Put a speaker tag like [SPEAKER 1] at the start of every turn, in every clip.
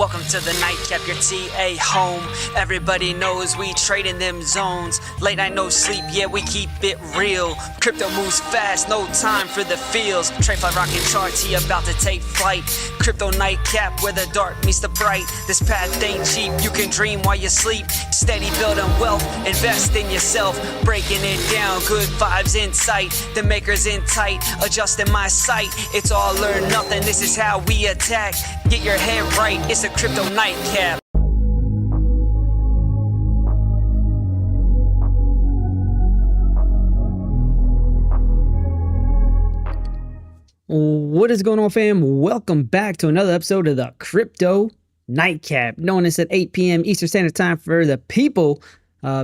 [SPEAKER 1] Welcome to the Nightcap, your TA home. Everybody knows we trade in them zones. Late night, no sleep, yeah, we keep it real. Crypto moves fast, no time for the feels. Trade fly rockin' charts, he about to take flight. Crypto Nightcap, where the dark meets the bright. This path ain't cheap, you can dream while you sleep. Steady building wealth, invest in yourself. Breaking it down, good vibes in sight. The makers in tight, adjusting my sight. It's all or nothing, this is how we attack. Get your head right, it's a Crypto Nightcap.
[SPEAKER 2] What is going on, fam? Welcome back to another episode of the Crypto Nightcap, known as at 8 p.m. Eastern Standard Time for the people,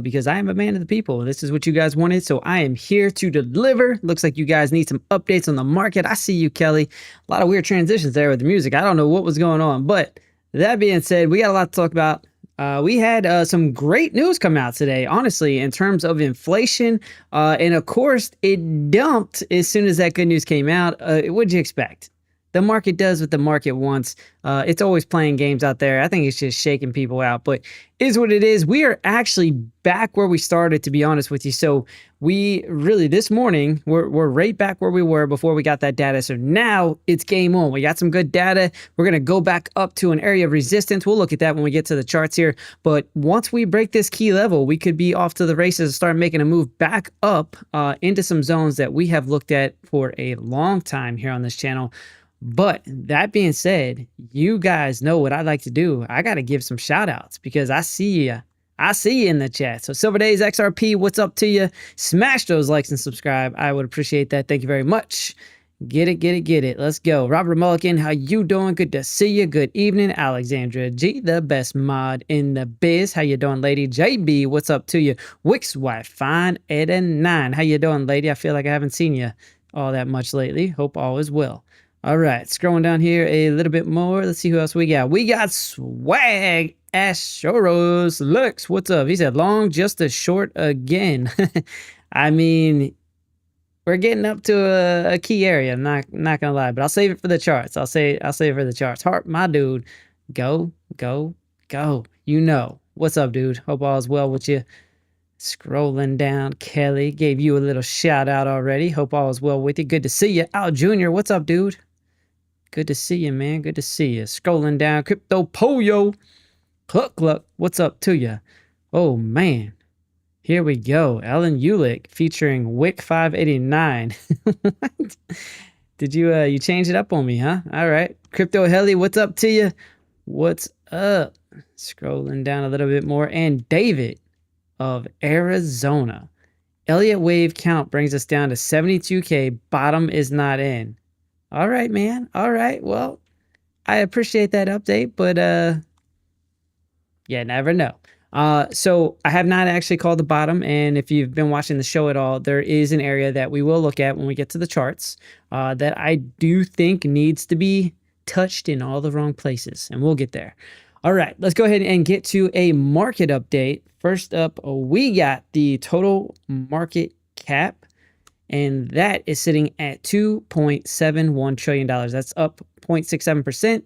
[SPEAKER 2] because I am a man of the people. This is what you guys wanted, so I am here to deliver. Looks like you guys need some updates on the market. I see you, Kelly. A lot of weird transitions there with the music. I don't know what was going on, but that being said, we got a lot to talk about. We had some great news come out today, honestly, in terms of inflation. And of course, it dumped as soon as that good news came out. What'd you expect? The market does what the market wants. It's always playing games out there. I think it's just shaking people out, but is what it is. We are actually back where we started, to be honest with you. So we really, this morning, we're right back where we were before we got that data. So now it's game on. We got some good data. We're going to go back up to an area of resistance. We'll look at that when we get to the charts here. But once we break this key level, we could be off to the races and start making a move back up into some zones that we have looked at for a long time here on this channel. But that being said, you guys know what I like to do. I got to give some shout outs because I see you. I see you in the chat. So Silver Days XRP, what's up to you? Smash those likes and subscribe. I would appreciate that. Thank you very much. Get it, get it, get it. Let's go. Robert Mulligan, how you doing? Good to see you. Good evening. Alexandra G, the best mod in the biz. How you doing, lady? JB, what's up to you? Wix wife, fine. Ed 9. How you doing, lady? I feel like I haven't seen you all that much lately. Hope all is well. All right, scrolling down here a little bit more. Let's see who else we got. We got Swag Ashoros. Looks, what's up? He said, long, just as short again. I mean, we're getting up to a key area. I'm not gonna lie, but I'll save it for the charts. I'll save it for the charts. Heart, my dude, go, go, go. You know. What's up, dude? Hope all is well with you. Scrolling down, Kelly gave you a little shout out already. Hope all is well with you. Good to see you. Al Jr., what's up, dude? Good to see you, man. Good to see you. Scrolling down, Crypto Pollo. Cluck, cluck. What's up to you? Oh, man. Here we go. Alan Ulick featuring Wick 589. What? Did you change it up on me, huh? All right. Crypto Heli, what's up to you? What's up? Scrolling down a little bit more. And David of Arizona. Elliott wave count brings us down to 72K. Bottom is not in. All right, man. All right. Well, I appreciate that update, but you never know. So I have not actually called the bottom, and if you've been watching the show at all, there is an area that we will look at when we get to the charts that I do think needs to be touched in all the wrong places, and we'll get there. All right, let's go ahead and get to a market update. First up, we got the total market cap, and that is sitting at $2.71 trillion. That's up 0.67%.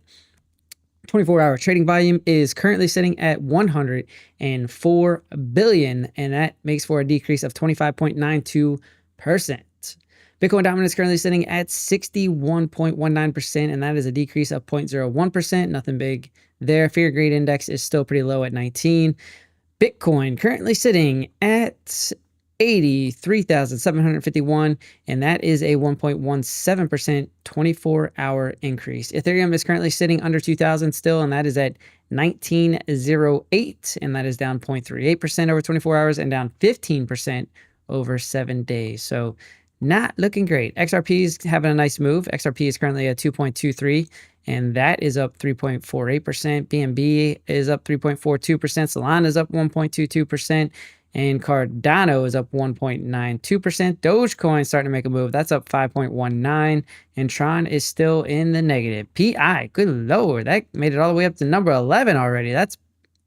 [SPEAKER 2] 24-hour trading volume is currently sitting at 104 billion, and that makes for a decrease of 25.92%. Bitcoin dominance is currently sitting at 61.19%, and that is a decrease of 0.01%. Nothing big there. Fear greed index is still pretty low at 19. Bitcoin currently sitting at 83,751, and that is a 1.17% 24-hour increase. Ethereum is currently sitting under 2,000 still, and that is at 1908, and that is down 0.38% over 24 hours and down 15% over 7 days. So not looking great. XRP is having a nice move. XRP is currently at 2.23, and that is up 3.48%. BNB is up 3.42%. Solana is up 1.22%. And Cardano is up 1.92%. Dogecoin starting to make a move. That's up 5.19%. And Tron is still in the negative. PI, good lord, that made it all the way up to number 11 already. That's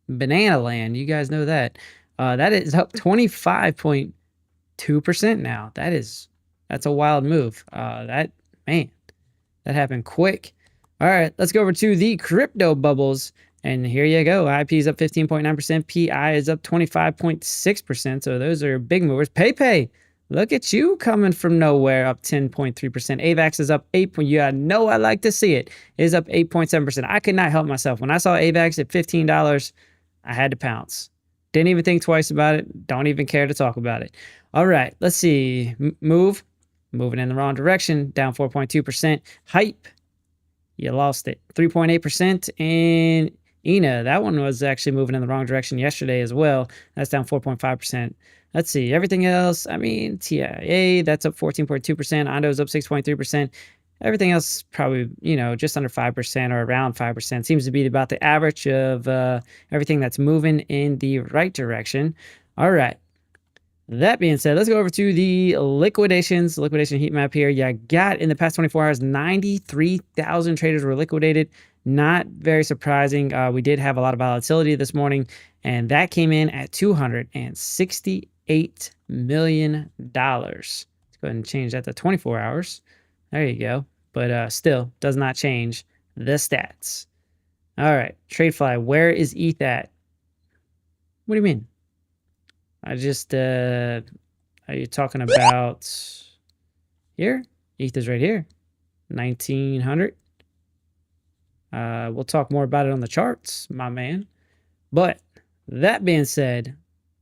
[SPEAKER 2] banana land. You guys know that. That is up 25.2% now. That's a wild move. That happened quick. All right, let's go over to the crypto bubbles. And here you go. IP is up 15.9%. PI is up 25.6%. So those are big movers. PayPay, look at you coming from nowhere, up 10.3%. AVAX is up 8. Yeah, I know I like to see it. It is up 8.7%. I could not help myself. When I saw AVAX at $15, I had to pounce. Didn't even think twice about it. Don't even care to talk about it. All right, let's see. Move. Moving in the wrong direction. Down 4.2%. Hype. You lost it. 3.8%. And ENA, that one was actually moving in the wrong direction yesterday as well. That's down 4.5%. Let's see. Everything else, I mean, TIA, that's up 14.2%. Ondo's up 6.3%. Everything else probably, you know, just under 5% or around 5%. Seems to be about the average of everything that's moving in the right direction. All right. That being said, let's go over to the liquidation heat map here. You got in the past 24 hours, 93,000 traders were liquidated. Not very surprising. We did have a lot of volatility this morning, and that came in at $268 million. Let's go ahead and change that to 24 hours. There you go. But still does not change the stats. All right, TradeFly, where is ETH at? What do you mean? I just, are you talking about here? ETH is right here, 1900. We'll talk more about it on the charts, my man. But that being said,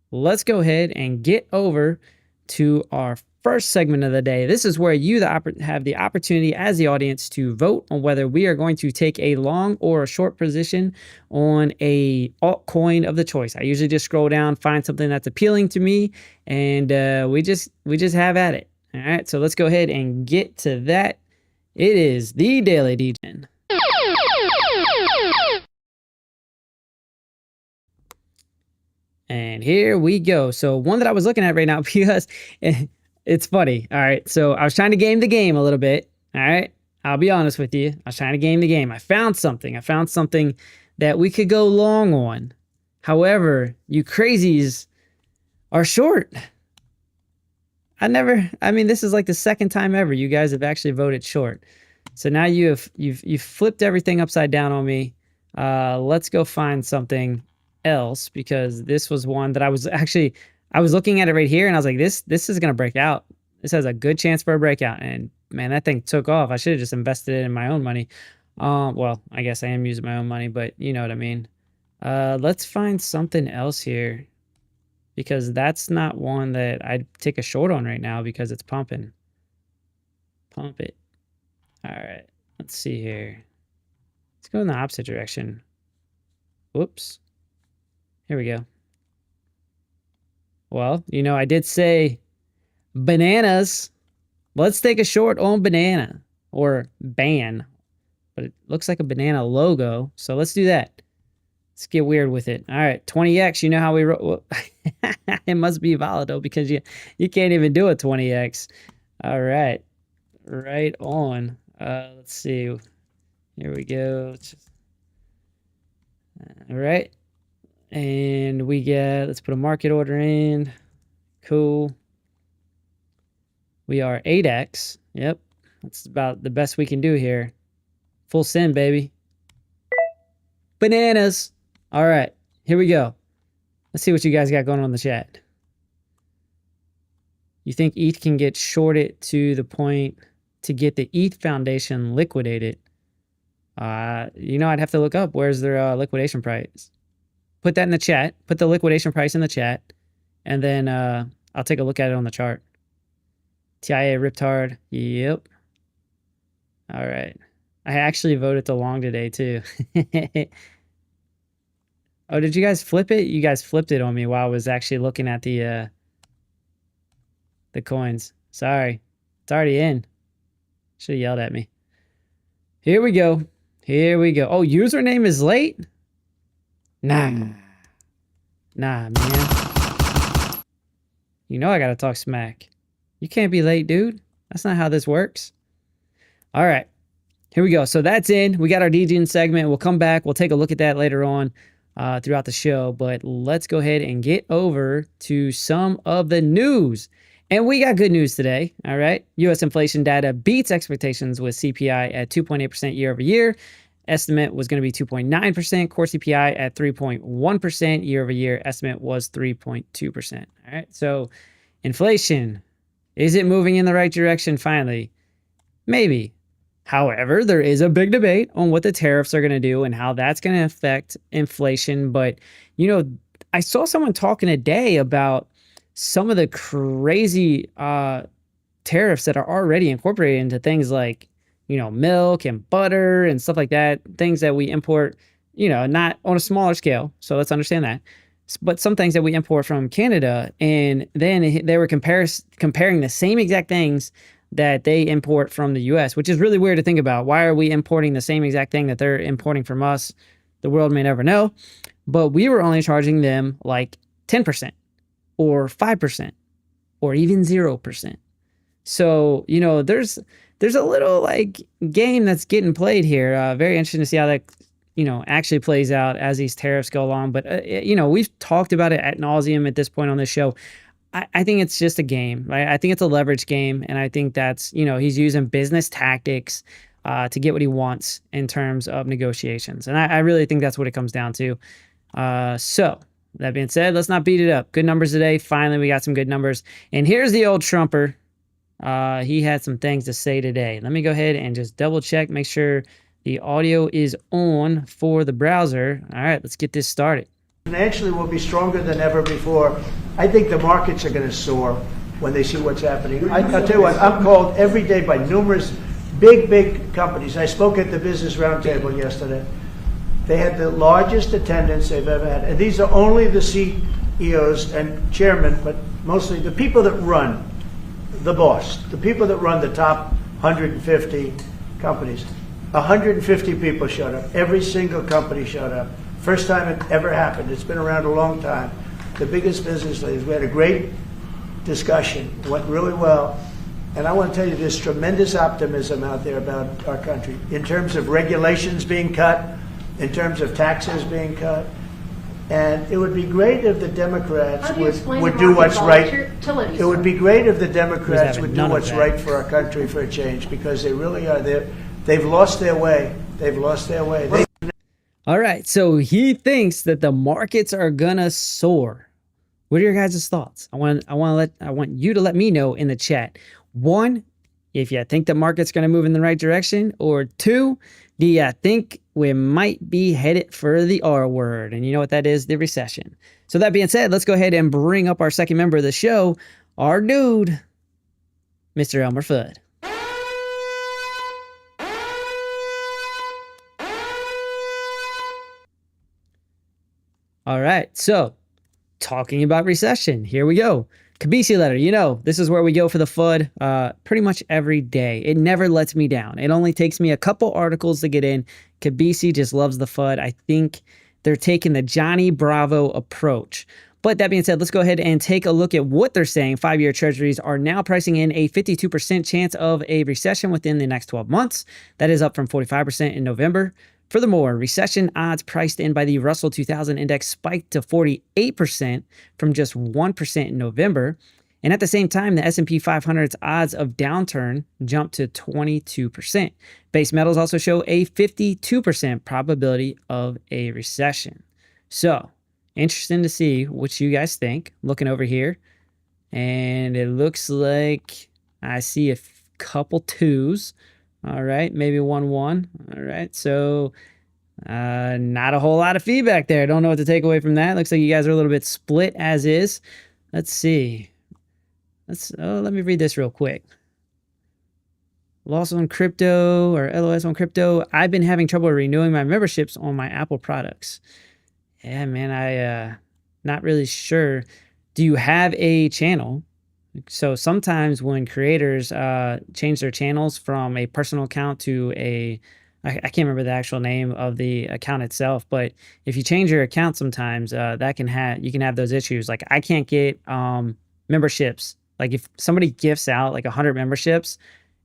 [SPEAKER 2] let's go ahead and get over to our first segment of the day. This is where you have the opportunity as the audience to vote on whether we are going to take a long or a short position on a altcoin of the choice. I usually just scroll down, find something that's appealing to me, and we just have at it. All right, so let's go ahead and get to that. It is the Daily Degen. And here we go. So one that I was looking at right now, because it's funny. All right. So I was trying to game the game a little bit. All right. I'll be honest with you. I was trying to game the game. I found something that we could go long on. However, you crazies are short. This is like the second time ever you guys have actually voted short. So now you've flipped everything upside down on me. Let's go find something else, because this was one that I was looking at it right here, and I was like, this is gonna break out. This has a good chance for a breakout, and man, that thing took off. I should have just invested it in my own money. Well, I guess I am using my own money, but you know what I mean. Let's find something else here, because that's not one that I'd take a short on right now because it's pumping. Pump it. All right, let's see here. Let's go in the opposite direction. Whoops. Here we go. Well, you know, I did say bananas. Let's take a short on banana, or ban, but it looks like a banana logo. So let's do that. Let's get weird with it. All right, 20x. You know how we wrote? It must be volatile because you can't even do a 20x. All right, right on. Let's see. Here we go. All right. And we get, let's put a market order in. Cool. We are 8x. Yep. That's about the best we can do here. Full send, baby. Bananas. All right. Here we go. Let's see what you guys got going on in the chat. You think ETH can get shorted to the point to get the ETH Foundation liquidated? You know, I'd have to look up where's their liquidation price. Put that in the chat. Put the liquidation price in the chat. And then I'll take a look at it on the chart. TIA ripped hard. Yep. All right. I actually voted to long today, too. Oh, did you guys flip it? You guys flipped it on me while I was actually looking at the coins. Sorry. It's already in. Should have yelled at me. Here we go. Here we go. Oh, username is late? Nah, man. You know I gotta talk smack. You can't be late, dude. That's not how this works. All right, here we go. So that's in. We got our Degen segment. We'll come back. We'll take a look at that later on throughout the show. But let's go ahead and get over to some of the news. And we got good news today. All right, U.S. inflation data beats expectations with CPI at 2.8% year over year. estimate was going to be 2.9%. Core CPI at 3.1%. Year over year estimate was 3.2%. All right. So inflation, is it moving in the right direction finally? Maybe. However, there is a big debate on what the tariffs are going to do and how that's going to affect inflation. But, I saw someone talking today about some of the crazy tariffs that are already incorporated into things like, milk and butter and stuff like that, things that we import, not on a smaller scale. So let's understand that. But some things that we import from Canada, and then they were comparing the same exact things that they import from the US, which is really weird to think about. Why are we importing the same exact thing that they're importing from us? The world may never know. But we were only charging them like 10% or 5% or even 0%. So, there's a little like game that's getting played here. Very interesting to see how that, actually plays out as these tariffs go along. But, we've talked about it ad nauseum at this point on this show. I think it's just a game, right? I think it's a leverage game. And I think that's, he's using business tactics to get what he wants in terms of negotiations. And I really think that's what it comes down to. So that being said, let's not beat it up. Good numbers today. Finally, we got some good numbers. And here's the old Trumper. He had some things to say today. Let me go ahead and just double check, make sure the audio is on for the browser. All right, let's get this started.
[SPEAKER 3] Financially, we'll be stronger than ever before. I think the markets are going to soar when they see what's happening. I'll tell you what, I'm called every day by numerous big companies. I spoke at the Business Roundtable yesterday. They had the largest attendance they've ever had. And these are only the CEOs and chairmen, but mostly the people that run, the boss, the people that run the top 150 companies. 150 people showed up. Every single company showed up. First time it ever happened. It's been around a long time. The biggest business leaders. We had a great discussion. It went really well. And I want to tell you, there's tremendous optimism out there about our country in terms of regulations being cut, in terms of taxes being cut. And it would be great if the Democrats would do what's right. It would be great if the Democrats would do what's right for our country for a change, because they really are there. They've lost their way. They've lost their way.
[SPEAKER 2] All right, so he thinks that the markets are gonna soar. What are your guys' thoughts? I want you to let me know in the chat. 1, if you think the market's gonna move in the right direction, or 2, do you think we might be headed for the R word? And you know what that is? The recession. So that being said, let's go ahead and bring up our second member of the show, our dude, Mr. Elmer Fudd. All right, so talking about recession, here we go. Kabisi letter, this is where we go for the FUD pretty much every day. It never lets me down. It only takes me a couple articles to get in. Kabisi just loves the FUD. I think they're taking the Johnny Bravo approach. But that being said, let's go ahead and take a look at what they're saying. 5-year treasuries are now pricing in a 52% chance of a recession within the next 12 months. That is up from 45% in November. Furthermore, recession odds priced in by the Russell 2000 index spiked to 48% from just 1% in November. And at the same time, the S&P 500's odds of downturn jumped to 22%. Base metals also show a 52% probability of a recession. So, interesting to see what you guys think. Looking over here, and it looks like I see a couple 2s. All right, maybe 1-1. All right, so not a whole lot of feedback there. Don't know what to take away from that. Looks like you guys are a little bit split as is. Let's see. Let me read this real quick. Loss on crypto, or LOS on crypto. I've been having trouble renewing my memberships on my Apple products. Yeah, man, I not really sure. Do you have a channel? So sometimes when creators change their channels from a personal account to I can't remember the actual name of the account itself, but if you change your account sometimes, you can have those issues. Like I can't get memberships. Like if somebody gifts out like 100 memberships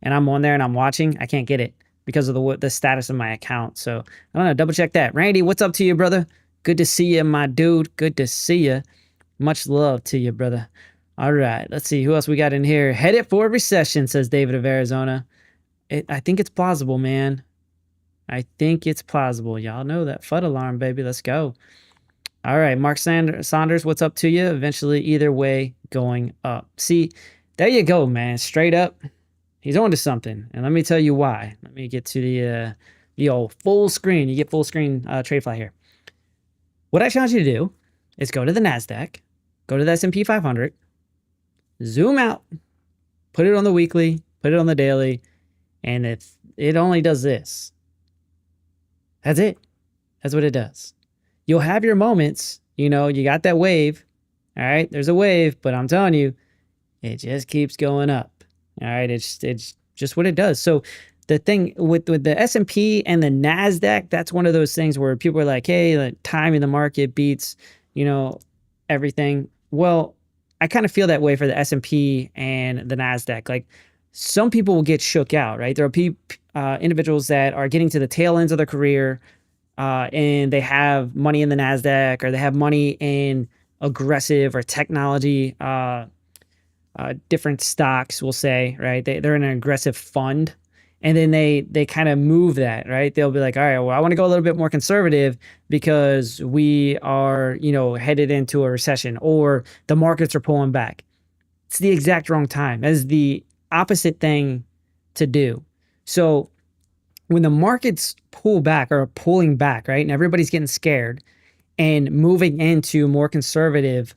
[SPEAKER 2] and I'm on there and I'm watching, I can't get it because of the status of my account. So I don't know, double check that. Randy, what's up to you, brother? Good to see you, my dude. Good to see you. Much love to you, brother. All right, let's see who else we got in here. Headed for a recession, says David of Arizona. I think it's plausible, man. I think it's plausible. Y'all know that FUD alarm, baby. Let's go. All right, Mark Saunders, what's up to you? Eventually, either way, going up. See, there you go, man. Straight up, he's on to something. And let me tell you why. Let me get to the old full screen. You get full screen TradeFly here. What I challenge you to do is go to the NASDAQ, go to the S&P 500, zoom out, put it on the weekly, put it on the daily, and it only does this. That's it. That's what it does. You'll have your moments, you got that wave. All right, there's a wave, but I'm telling you, it just keeps going up. All right, it's just what it does. So the thing with the S&P and the NASDAQ, that's one of those things where people are like, hey, the time in the market beats, everything. Well, I kind of feel that way for the S&P and the NASDAQ. Like, some people will get shook out, right? There are individuals that are getting to the tail ends of their career, and they have money in the NASDAQ, or they have money in aggressive or technology, different stocks, we'll say, right? They're in an aggressive fund, and then they kind of move that, right? They'll be like, all right, well, I want to go a little bit more conservative because we are, headed into a recession, or the markets are pulling back. It's the exact wrong time. That is the opposite thing to do. So when the markets pull back or are pulling back, right, and everybody's getting scared and moving into more conservative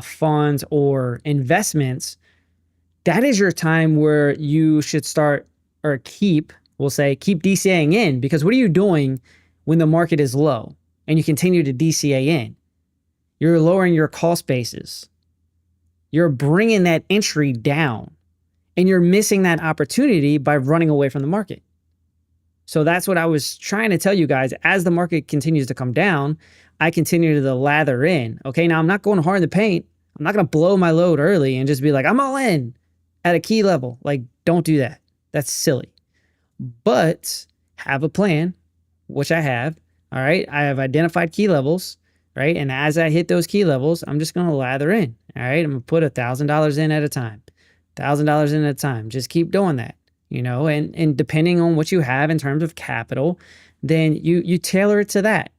[SPEAKER 2] funds or investments, that is your time where you should start, or keep DCAing in. Because what are you doing when the market is low and you continue to DCA in? You're lowering your cost basis. You're bringing that entry down, and you're missing that opportunity by running away from the market. So that's what I was trying to tell you guys. As the market continues to come down, I continue to lather in. Okay, now I'm not going hard in the paint. I'm not going to blow my load early and just be like, I'm all in at a key level. Like, don't do that. That's silly. But have a plan, which I have. All right, I have identified key levels, right? And as I hit those key levels, I'm just going to lather in. All right, I'm going to put $1,000 in at a time. $1,000 in at a time. Just keep doing that. And depending on what you have in terms of capital, then you tailor it to that.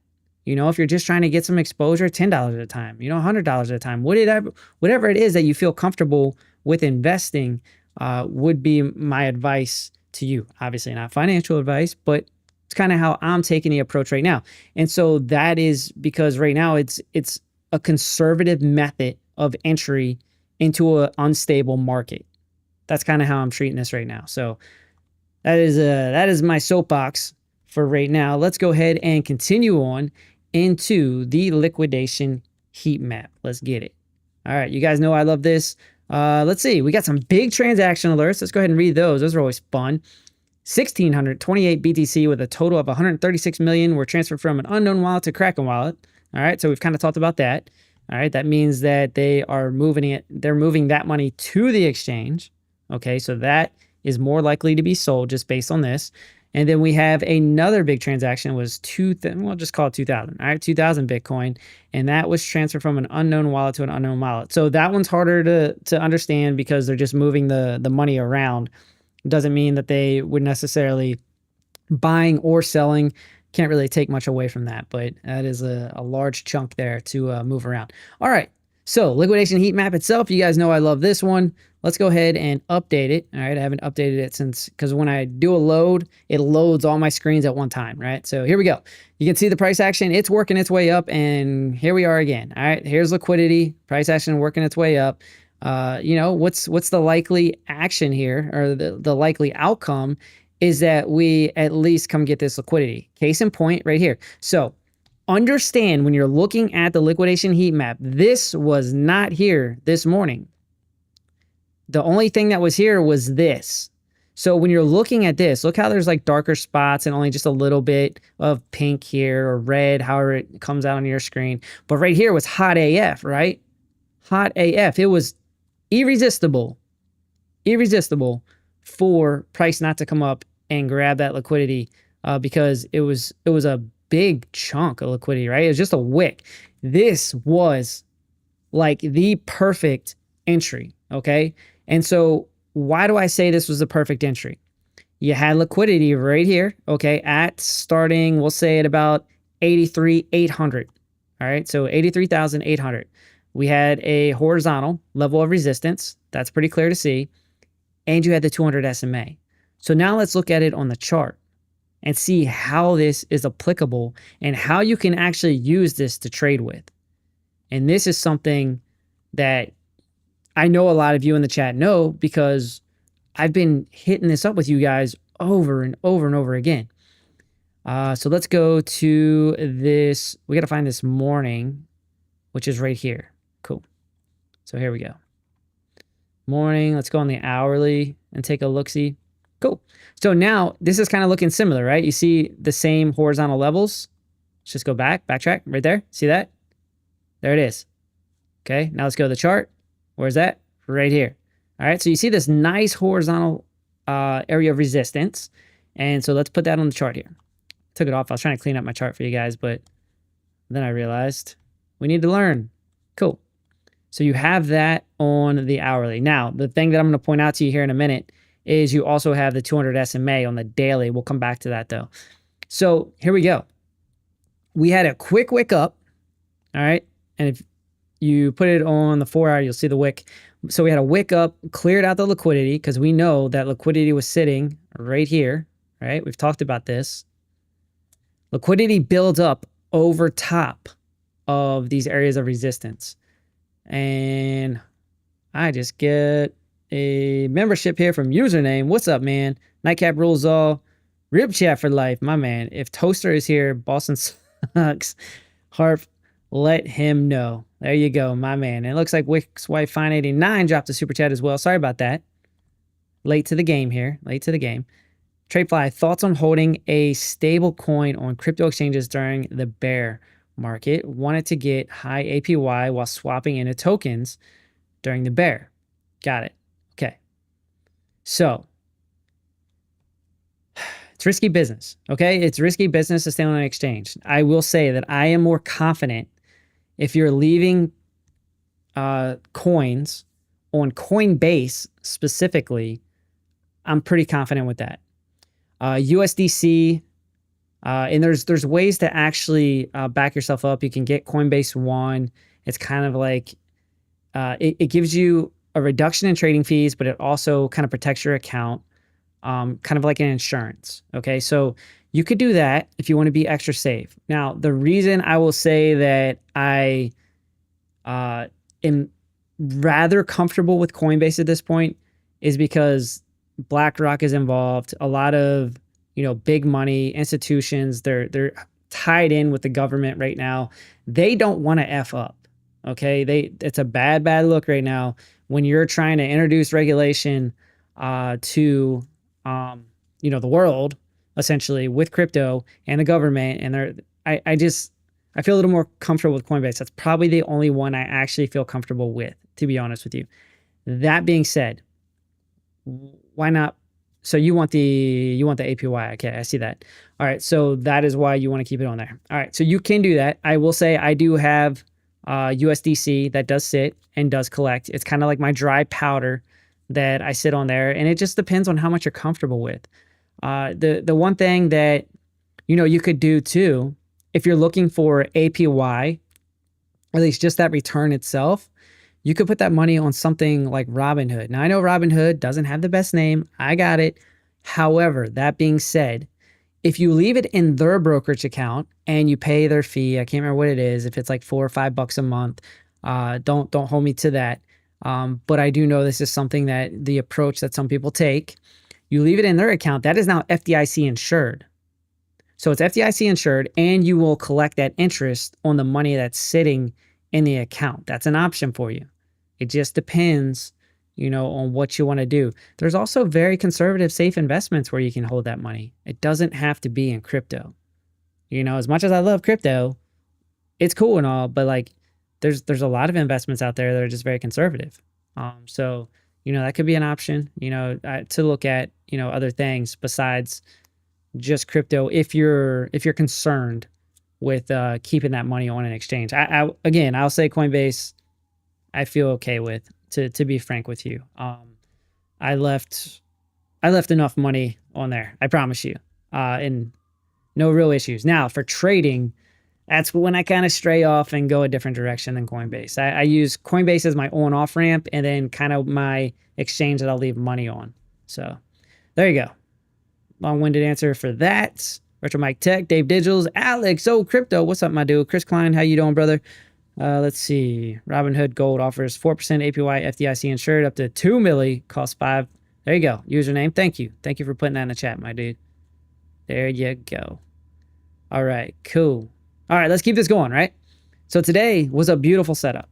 [SPEAKER 2] If you're just trying to get some exposure, $10 at a time, $100 at a time, whatever it is that you feel comfortable with investing, would be my advice to you. Obviously not financial advice, but it's kind of how I'm taking the approach right now. And so that is because right now it's a conservative method of entry into an unstable market. That's kind of how I'm treating this right now. So that is my soapbox for right now. Let's go ahead and continue on into the liquidation heat map. Let's get it. All right, you guys know I love this. Let's see. We got some big transaction alerts. Let's go ahead and read those. Those are always fun. 1,628 BTC with a total of 136 million were transferred from an unknown wallet to Kraken wallet. All right, so we've kind of talked about that. All right, that means that they are moving it. They're moving that money to the exchange. Okay, so that is more likely to be sold just based on this. And then we have another big transaction. It was we'll just call it 2,000. All right, 2,000 Bitcoin, and that was transferred from an unknown wallet to an unknown wallet. So that one's harder to understand because they're just moving the money around. It doesn't mean that they would necessarily buying or selling. Can't really take much away from that, but that is a large chunk there to move around. All right, so liquidation heat map itself, you guys know I love this one. Let's go ahead and update it. All right, I haven't updated it because when I do a load, it loads all my screens at one time, right? So here we go. You can see the price action. It's working its way up, and here we are again. All right, here's liquidity. Price action working its way up. What's the likely action here, or the likely outcome is that we at least come get this liquidity. Case in point right here. So understand when you're looking at the liquidation heat map, this was not here this morning. The only thing that was here was this. So when you're looking at this, look how there's like darker spots and only just a little bit of pink here or red, however it comes out on your screen. But right here was hot AF, right? Hot AF. It was irresistible for price not to come up and grab that liquidity because it was a big chunk of liquidity, right? It was just a wick. This was like the perfect entry, okay? And so why do I say this was the perfect entry? You had liquidity right here, okay, at starting, we'll say at about 83,800. All right, so 83,800. We had a horizontal level of resistance. That's pretty clear to see. And you had the 200 SMA. So now let's look at it on the chart and see how this is applicable and how you can actually use this to trade with. And this is something that I know a lot of you in the chat know, because I've been hitting this up with you guys over and over and over again. So let's go to this. We got to find this morning, which is right here. Cool. So here we go. Morning. Let's go on the hourly and take a look-see. Cool. So now this is kind of looking similar, right? You see the same horizontal levels. Let's just go backtrack right there. See that? There it is. Okay. Now let's go to the chart. Where's that? Right here. All right. So you see this nice horizontal area of resistance. And so let's put that on the chart here. Took it off. I was trying to clean up my chart for you guys, but then I realized we need to learn. Cool. So you have that on the hourly. Now, the thing that I'm going to point out to you here in a minute is you also have the 200 SMA on the daily. We'll come back to that though. So here we go. We had a quick wick up. All right. And if you put it on the 4 hour, you'll see the wick. So we had a wick up, cleared out the liquidity, because we know that liquidity was sitting right here, right? We've talked about this. Liquidity builds up over top of these areas of resistance. And I just get a membership here from username. What's up, man? Nightcap rules all. Rib chat for life, my man. If Toaster is here, Boston sucks. Harp, let him know. There you go, my man. And it looks like Wick's wife Fine 89 dropped a super chat as well. Sorry about that. Late to the game here. Late to the game. TradeFly, thoughts on holding a stable coin on crypto exchanges during the bear market? Wanted to get high APY while swapping into tokens during the bear. Got it. Okay. So it's risky business. Okay. It's risky business to stay on an exchange. I will say that I am more confident if you're leaving coins on Coinbase specifically. I'm pretty confident with that. USDC, and there's ways to actually back yourself up. You can get Coinbase One. It's kind of like it gives you a reduction in trading fees, but it also kind of protects your account, kind of like an insurance. Okay, so you could do that if you want to be extra safe. Now, the reason I will say that I am rather comfortable with Coinbase at this point is because BlackRock is involved. A lot of, big money institutions, they're tied in with the government right now. They don't want to F up. Okay. It's a bad look right now when you're trying to introduce regulation to the world, essentially, with crypto and the government. And I feel a little more comfortable with Coinbase. That's probably the only one I actually feel comfortable with, to be honest with you. That being said, why not? So you want the APY. Okay, I see that. All right, so that is why you want to keep it on there. All right, so you can do that. I will say I do have USDC that does sit and does collect. It's kind of like my dry powder that I sit on there, and it just depends on how much you're comfortable with. The one thing that you could do too, if you're looking for APY, or at least just that return itself, you could put that money on something like Robinhood. Now, I know Robinhood doesn't have the best name. I got it. However, that being said, if you leave it in their brokerage account and you pay their fee, I can't remember what it is, if it's like $4 or $5 a month, don't hold me to that. But I do know this is something that the approach that some people take. You leave it in their account. That is now FDIC insured. So it's FDIC insured, and you will collect that interest on the money that's sitting in the account. That's an option for you. It just depends, on what you want to do. There's also very conservative, safe investments where you can hold that money. It doesn't have to be in crypto. As much as I love crypto, it's cool and all, but like there's a lot of investments out there that are just very conservative. So, that could be an option, to look at, other things besides just crypto if you're concerned with keeping that money on an exchange. I'll say Coinbase, I feel okay with, to be frank with you. I left I left enough money on there. I promise you. And no real issues. Now for trading, that's when I kind of stray off and go a different direction than Coinbase. I use Coinbase as my on-off ramp and then kind of my exchange that I'll leave money on. So there you go. Long-winded answer for that. Retro Mike Tech, Dave Digitals, Alex, Crypto. What's up, my dude? Chris Klein, how you doing, brother? Let's see. Robinhood Gold offers 4% APY FDIC insured up to 2 milli, cost 5. There you go. Username. Thank you. Thank you for putting that in the chat, my dude. There you go. All right, cool. All right, let's keep this going, right? So today was a beautiful setup.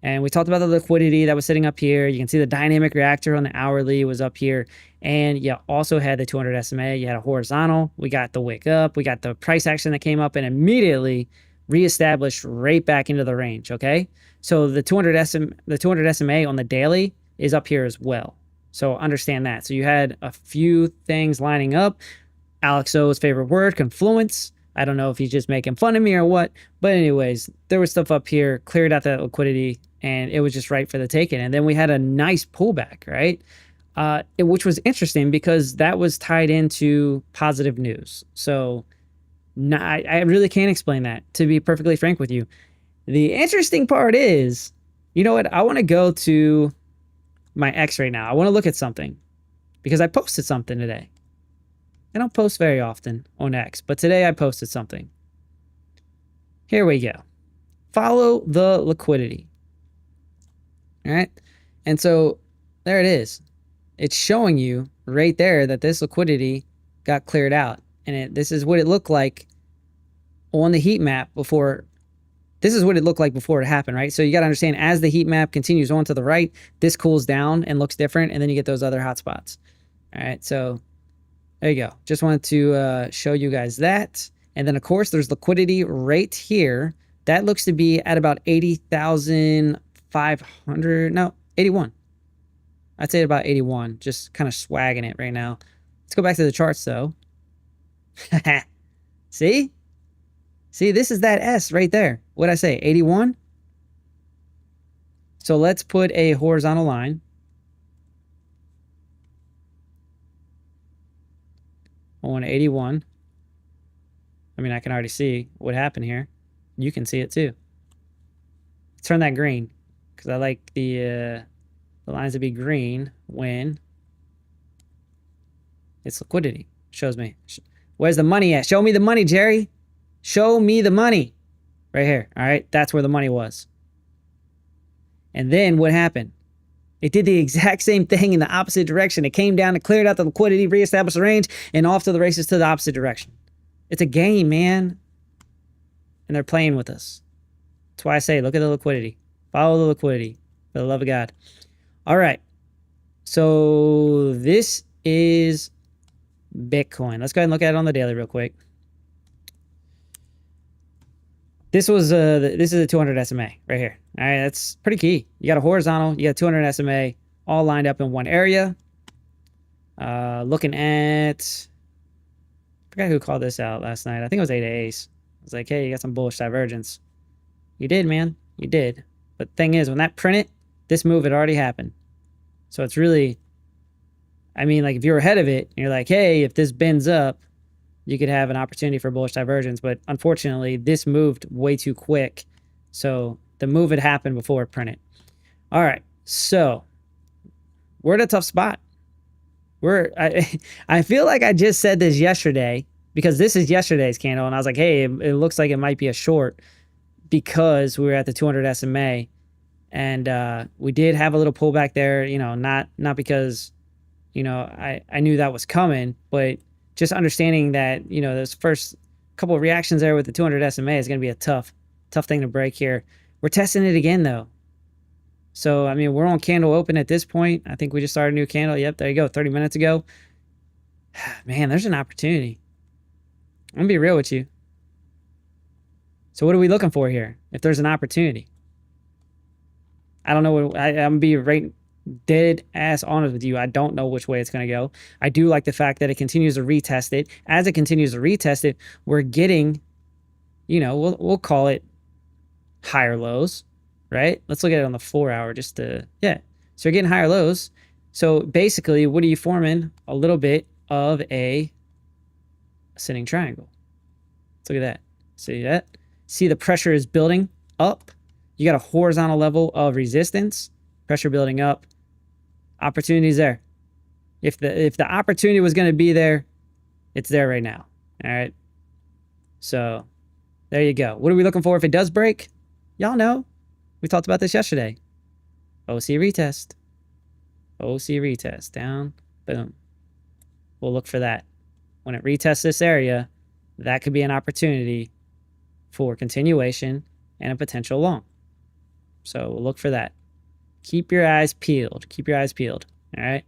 [SPEAKER 2] And we talked about the liquidity that was sitting up here. You can see the dynamic reactor on the hourly was up here. And you also had the 200 SMA. You had a horizontal. We got the wick up. We got the price action that came up and immediately reestablished right back into the range, okay? So the 200 SMA on the daily is up here as well. So understand that. So you had a few things lining up. Alex O's favorite word, confluence. I don't know if he's just making fun of me or what. But anyways, there was stuff up here, cleared out that liquidity, and it was just right for the taking. And then we had a nice pullback, right? Which was interesting because that was tied into positive news. So I really can't explain that, to be perfectly frank with you. The interesting part is, you know what? I want to go to my X right now. I want to look at something because I posted something today. I don't post very often on X, but today I posted something. Here we go. Follow the liquidity. All right. And so there it is. It's showing you right there that this liquidity got cleared out. And this is what it looked like on the heat map before. This is what it looked like before it happened, right? So you got to understand, as the heat map continues on to the right, this cools down and looks different. And then you get those other hot spots. All right. So there you go. Just wanted to show you guys that. And then, of course, there's liquidity right here. That looks to be at about 80,500. No, 81. I'd say about 81. Just kind of swagging it right now. Let's go back to the charts, though. See? See, this is that S right there. What'd I say? 81? So let's put a horizontal line. On 81. I mean, I can already see what happened here. You can see it too. Turn that green because I like the lines to be green when it's liquidity. Shows me. Where's the money at? Show me the money, Jerry. Show me the money. Right here. All right. That's where the money was. And then what happened? It did the exact same thing in the opposite direction. It came down and cleared out the liquidity, reestablished the range, and off to the races to the opposite direction. It's a game, man. And they're playing with us. That's why I say, look at the liquidity. Follow the liquidity, for the love of God. All right. So this is Bitcoin. Let's go ahead and look at it on the daily real quick. This is a 200 SMA right here. All right, that's pretty key. You got a horizontal, you got 200 SMA all lined up in one area. Looking at, I forgot who called this out last night. I think it was 8 Ace. I was like, hey, you got some bullish divergence. You did, man. You did. But the thing is, when that printed, this move had already happened. So it's really, I mean, like if you're ahead of it, and you're like, hey, if this bends up, you could have an opportunity for bullish divergence. But unfortunately, this moved way too quick. So the move had happened before it printed. All right. So we're at a tough spot. I feel like I just said this yesterday because this is yesterday's candle. And I was like, hey, it looks like it might be a short because we were at the 200 SMA. And we did have a little pullback there, you know, not because, you know, I knew that was coming, but just understanding that, you know, those first couple of reactions there with the 200 SMA is going to be a tough thing to break here. We're testing it again, though. So, I mean, we're on candle open at this point. I think we just started a new candle. Yep, there you go, 30 minutes ago. Man, there's an opportunity. I'm going to be real with you. So what are we looking for here if there's an opportunity? I don't know what I'm going to be right dead ass honest with you. I don't know which way it's going to go. I do like the fact that it continues to retest it. As it continues to retest it, we're getting, you know, we'll call it higher lows, right? Let's look at it on the 4 hour just to, yeah. So you're getting higher lows. So basically, what are you forming? A little bit of a ascending triangle. Let's look at that. See that? See the pressure is building up. You got a horizontal level of resistance, pressure building up, opportunities there. If the opportunity was going to be there, it's there right now. All right. So there you go. What are we looking for if it does break? Y'all know. We talked about this yesterday. OC retest. OC retest. Down. Boom. We'll look for that. When it retests this area, that could be an opportunity for continuation and a potential long. So we'll look for that. Keep your eyes peeled. Keep your eyes peeled. All right.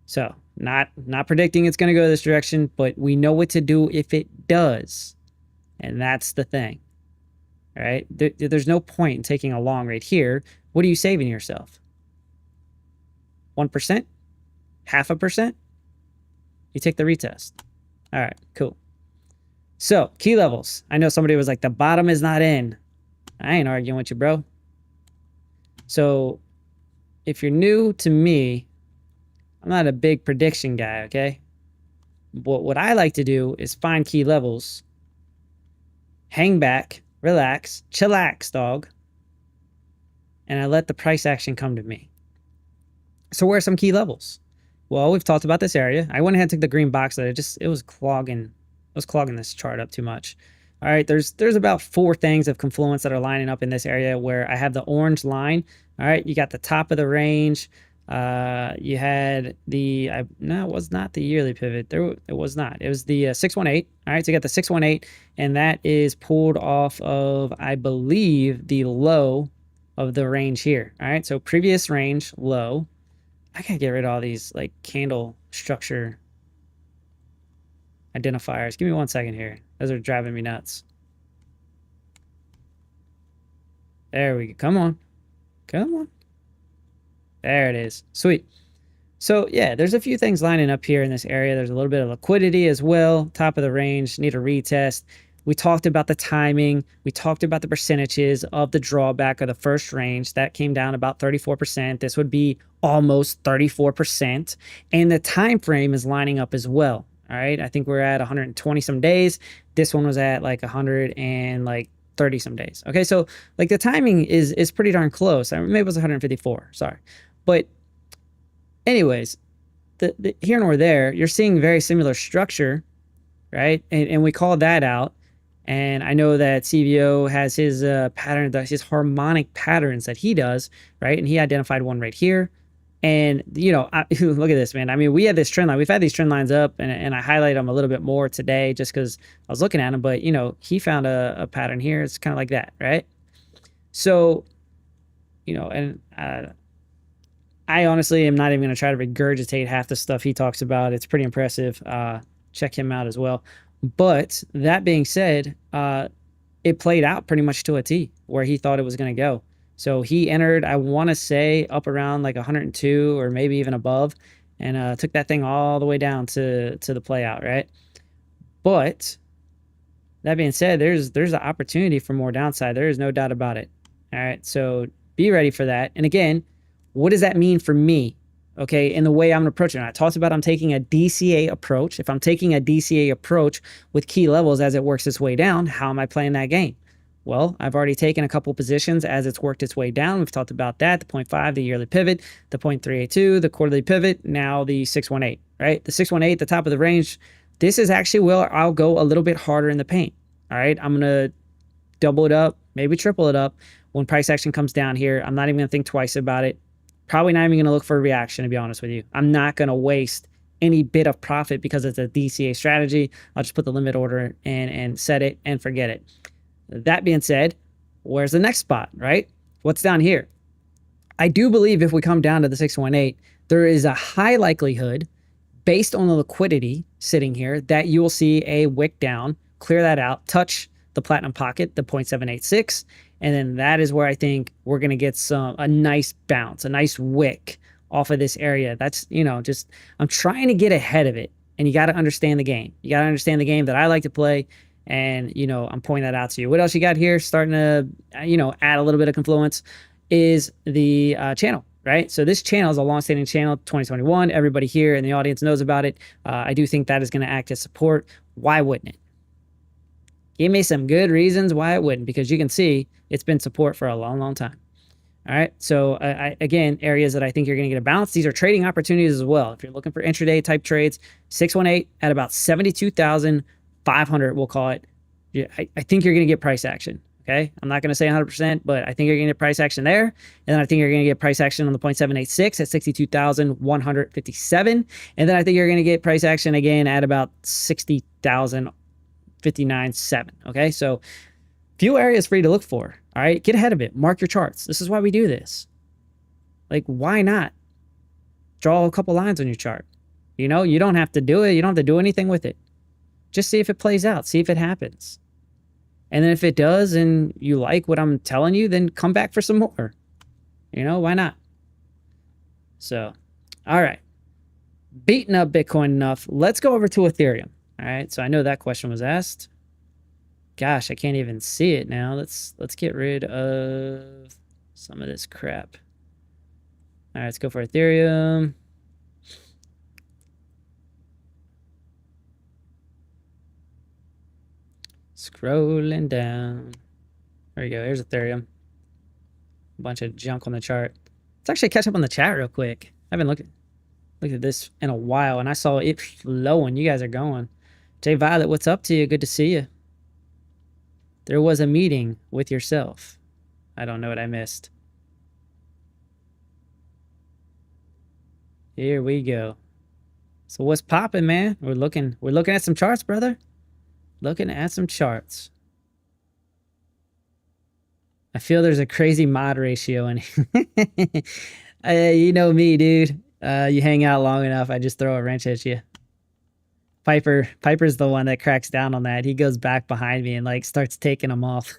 [SPEAKER 2] So not predicting it's going to go this direction, but we know what to do if it does. And that's the thing. All right. There's no point in taking a long right here. What are you saving yourself? 1%? 0.5%? You take the retest. All right, cool. So key levels. I know somebody was like, the bottom is not in. I ain't arguing with you, bro. So if you're new to me, I'm not a big prediction guy, okay? But what I like to do is find key levels, hang back, relax, chillax, dog, and I let the price action come to me. So where are some key levels? Well, we've talked about this area. I went ahead and took the green box that it was clogging this chart up too much. All right, there's about 4 things of confluence that are lining up in this area where I have the orange line. All right, you got the top of the range. You had no, it was not the yearly pivot. It was not. It was the 618. All right, so you got the 618, and that is pulled off of, I believe, the low of the range here. All right, so previous range low. I gotta get rid of all these like candle structure identifiers. Give me 1 second here. Those are driving me nuts. There we go. Come on. Come on. There it is. Sweet. So yeah, there's a few things lining up here in this area. There's a little bit of liquidity as well. Top of the range, need a retest. We talked about the timing. We talked about the percentages of the drawback of the first range. That came down about 34%. This would be almost 34%. And the time frame is lining up as well. All right. I think we're at 120 some days. This one was at like 130 some days. Okay. So like the timing is pretty darn close. Maybe it was 154. Sorry. But anyways, the here nor there, you're seeing very similar structure, right? And we called that out. And I know that CVO has his pattern, his harmonic patterns that he does, right? And he identified one right here. And, you know, look at this, man. I mean, we had this trend line. We've had these trend lines up, and I highlight them a little bit more today just because I was looking at them. But, you know, he found a pattern here. It's kind of like that, right? So, you know, and I honestly am not even going to try to regurgitate half the stuff he talks about. It's pretty impressive. Check him out as well. But that being said, it played out pretty much to a T where he thought it was going to go. So he entered, I want to say, up around like 102 or maybe even above, and took that thing all the way down to the play out, right? But that being said, there's an opportunity for more downside. There is no doubt about it. All right, so be ready for that. And again, what does that mean for me? Okay, in the way I'm approaching it. I talked about I'm taking a DCA approach. If I'm taking a DCA approach with key levels as it works its way down, how am I playing that game? Well, I've already taken a couple positions as it's worked its way down. We've talked about that, the 0.5, the yearly pivot, the 0.382, the quarterly pivot, now the 618, right? The 618, the top of the range, this is actually where I'll go a little bit harder in the paint, all right? I'm going to double it up, maybe triple it up. When price action comes down here, I'm not even going to think twice about it. Probably not even going to look for a reaction, to be honest with you. I'm not going to waste any bit of profit because it's a DCA strategy. I'll just put the limit order in and set it and forget it. That being said, where's the next spot, right? What's down here? I do believe if we come down to the 618, there is a high likelihood, based on the liquidity sitting here, that you will see a wick down, clear that out, touch the platinum pocket, the 0.786, and then that is where I think we're going to get a nice bounce, a nice wick off of this area. That's, you know, just, I'm trying to get ahead of it, and you got to understand the game. You got to understand the game that I like to play, and, you know, I'm pointing that out to you. What else you got here starting to, you know, add a little bit of confluence is the channel, right? So this channel is a long-standing channel, 2021. Everybody here in the audience knows about it. I do think that is going to act as support. Why wouldn't it? Give me some good reasons why it wouldn't, because you can see it's been support for a long, long time. All right. So again, areas that I think you're going to get a bounce. These are trading opportunities as well. If you're looking for intraday type trades, 618 at about 72,500, we'll call it. I think you're going to get price action. Okay. I'm not going to say 100%, but I think you're going to get price action there. And then I think you're going to get price action on the 0.786 at 62,157. And then I think you're going to get price action again at about 60,059.7. Okay. So few areas for you to look for. All right. Get ahead of it. Mark your charts. This is why we do this. Like, why not draw a couple lines on your chart? You know, you don't have to do it. You don't have to do anything with it. Just see if it plays out. See if it happens. And then if it does and you like what I'm telling you, then come back for some more. You know, why not? So, all right. Beating up Bitcoin enough. Let's go over to Ethereum. All right. So I know that question was asked. Gosh, I can't even see it now. Let's get rid of some of this crap. All right, let's go for Ethereum. Scrolling down. There you go. There's Ethereum. A bunch of junk on the chart. Let's actually catch up on the chat real quick. I haven't looked at this in a while, and I saw it flowing. You guys are going. Jay Violet, what's up to you? Good to see you. There was a meeting with yourself. I don't know what I missed. Here we go. So what's popping, man? We're looking at some charts, brother. Looking at some charts. I feel there's a crazy mod ratio in here. You know me, dude. You hang out long enough, I just throw a wrench at you. Piper's the one that cracks down on that. He goes back behind me and like starts taking them off.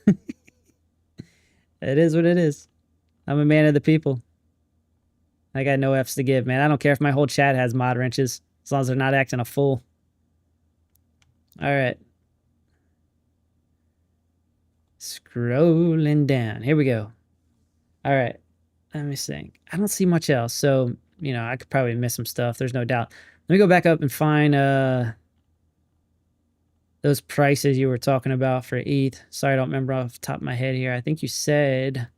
[SPEAKER 2] It is what it is. I'm a man of the people. I got no F's to give, man. I don't care if my whole chat has mod wrenches, as long as they're not acting a fool. All right. Scrolling down. Here we go. All right. Let me think. I don't see much else. So, you know, I could probably miss some stuff. There's no doubt. Let me go back up and find those prices you were talking about for ETH. Sorry, I don't remember off the top of my head here. I think you said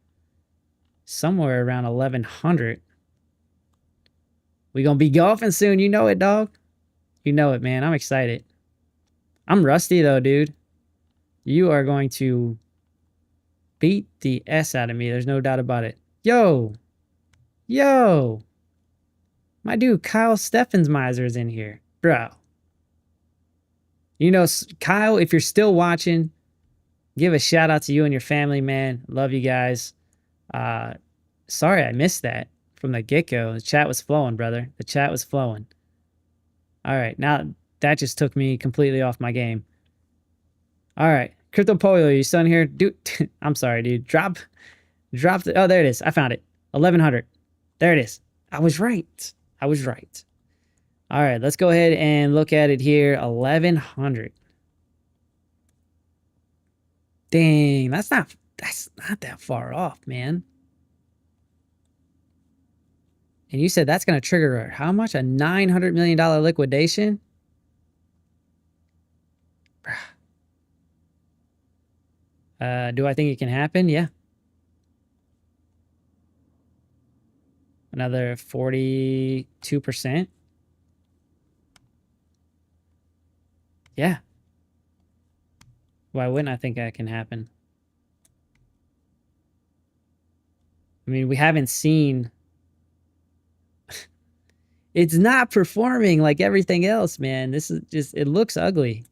[SPEAKER 2] somewhere around 1,100. We gonna be golfing soon. You know it, dog. You know it, man. I'm excited. I'm rusty, though, dude. You are going to beat the S out of me. There's no doubt about it. Yo. Yo. My dude, Kyle Steffensmeiser is in here. Bro. You know, Kyle, if you're still watching, give a shout out to you and your family, man. Love you guys. Sorry I missed that from the get-go. The chat was flowing, brother. The chat was flowing. All right. Now, that just took me completely off my game. All right. Crypto Polio, you still in here? Dude, I'm sorry, dude. Drop the... Oh, there it is. I found it. 1,100. There it is. I was right. I was right. All right, let's go ahead and look at it here. 1,100. Dang, that's not that far off, man. And you said that's going to trigger how much? A $900 million liquidation? Do I think it can happen? Yeah. Another 42%. Yeah. Why wouldn't I think that can happen? I mean, we haven't seen... It's not performing like everything else, man. This is just... It looks ugly.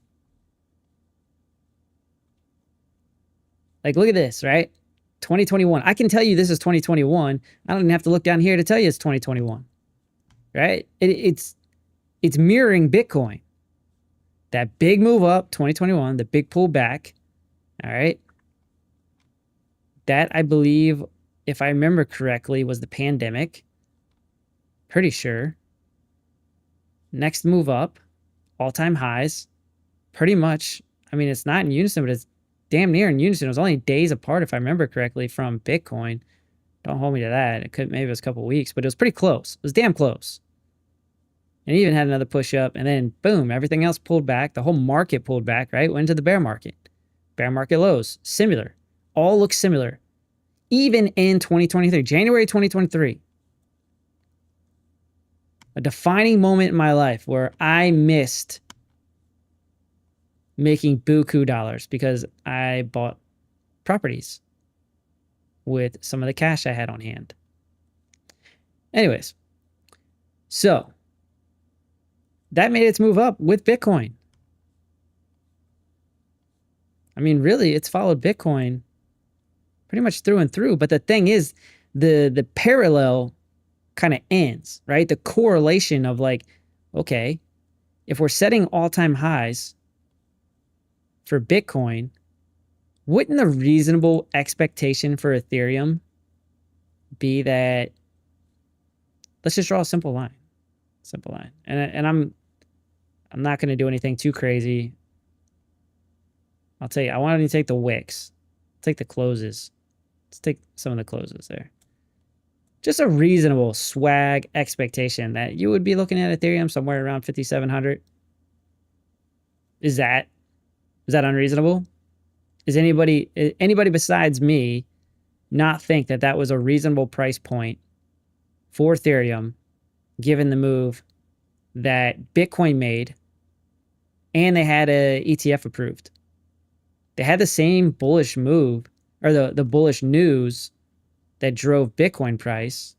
[SPEAKER 2] Like, look at this, right? 2021. I can tell you this is 2021. I don't even have to look down here to tell you it's 2021. Right? It's mirroring Bitcoin. That big move up, 2021, the big pull back. All right. That, I believe, if I remember correctly, was the pandemic. Pretty sure. Next move up, all-time highs. Pretty much, I mean, it's not in unison, but it's damn near in unison. It was only days apart, if I remember correctly, from Bitcoin. Don't hold me to that. It could, maybe it was a couple weeks, but it was pretty close. It was damn close. And he even had another push up, and then boom, everything else pulled back. The whole market pulled back, right? Went into the bear market. Bear market lows, similar. All look similar. Even in 2023, January 2023. A defining moment in my life where I missed making buku dollars because I bought properties with some of the cash I had on hand. Anyways, so that made its move up with Bitcoin. I mean, really, it's followed Bitcoin pretty much through and through. But the thing is, the parallel kind of ends, right? The correlation of like, okay, if we're setting all-time highs for Bitcoin, wouldn't the reasonable expectation for Ethereum be that, let's just draw a simple line. Simple line. And I'm not going to do anything too crazy. I'll tell you, I wanted to take the wicks. Take the closes. Let's take some of the closes there. Just a reasonable swag expectation that you would be looking at Ethereum somewhere around 5,700. Is that unreasonable? Is anybody besides me not think that that was a reasonable price point for Ethereum given the move that Bitcoin made, and they had a ETF approved? They had the same bullish move, or the bullish news that drove Bitcoin price.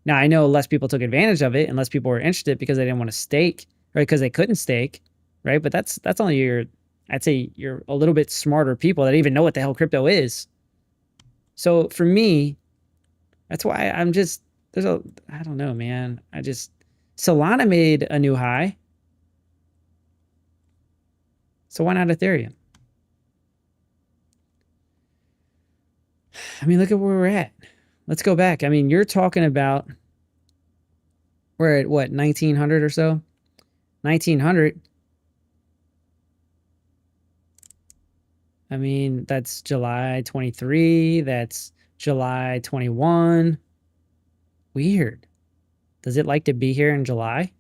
[SPEAKER 2] Now, I know less people took advantage of it and less people were interested because they didn't want to stake, right? Because they couldn't stake, right? But that's only I'd say you're a little bit smarter people that even know what the hell crypto is. So for me, that's why I don't know, man. Solana made a new high. So why not Ethereum? I mean, look at where we're at. Let's go back. I mean, you're talking about, we're at what, 1900 or so? 1900. I mean, that's July 23. That's July 21. Weird. Does it like to be here in July?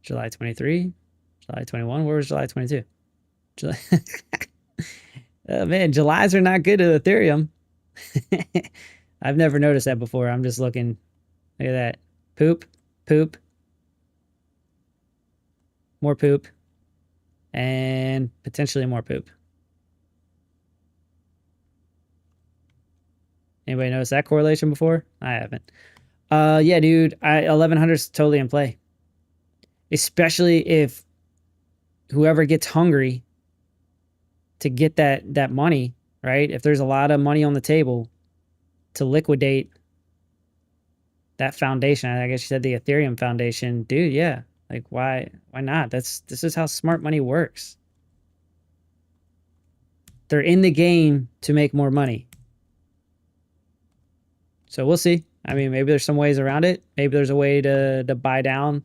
[SPEAKER 2] July 23, July 21. Where was July 22? July. Man, Julys are not good to Ethereum. I've never noticed that before. I'm just looking. Look at that. Poop, poop, more poop, and potentially more poop. Anybody notice that correlation before? I haven't. Yeah, dude, 1100 is totally in play. Especially if whoever gets hungry to get that money, right? If there's a lot of money on the table to liquidate that foundation, I guess you said the Ethereum foundation, dude, yeah. Like, why not? This is how smart money works. They're in the game to make more money. So we'll see. I mean, maybe there's some ways around it. Maybe there's a way to buy down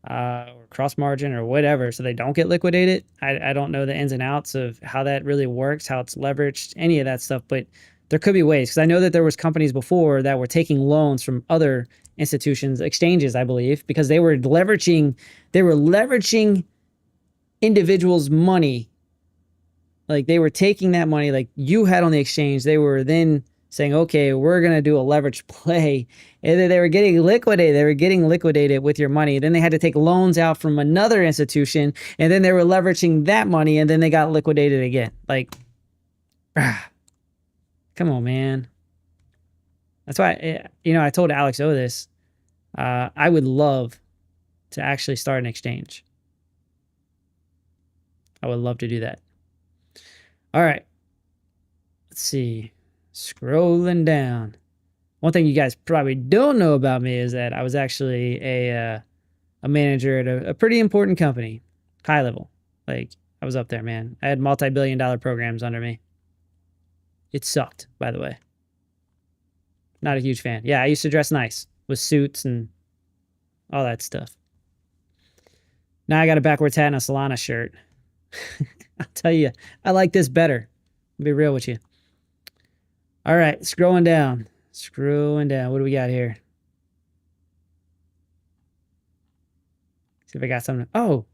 [SPEAKER 2] or cross margin or whatever so they don't get liquidated. I don't know the ins and outs of how that really works, how it's leveraged, any of that stuff, but there could be ways, because I know that there was companies before that were taking loans from other institutions, exchanges, I believe, because they were leveraging individuals' money. Like, they were taking that money like you had on the exchange. They were then saying, okay, we're going to do a leverage play. And then they were getting liquidated. They were getting liquidated with your money. Then they had to take loans out from another institution, and then they were leveraging that money, and then they got liquidated again. Like, come on, man. That's why, I told Alex O this. I would love to actually start an exchange. I would love to do that. All right. Let's see. Scrolling down. One thing you guys probably don't know about me is that I was actually a manager at a pretty important company, high level. Like, I was up there, man. I had multi-billion-dollar programs under me. It sucked, by the way. Not a huge fan. Yeah, I used to dress nice with suits and all that stuff. Now I got a backwards hat and a Solana shirt. I'll tell you, I like this better. I'll be real with you. All right, scrolling down. Scrolling down. What do we got here? See if I got something. Oh,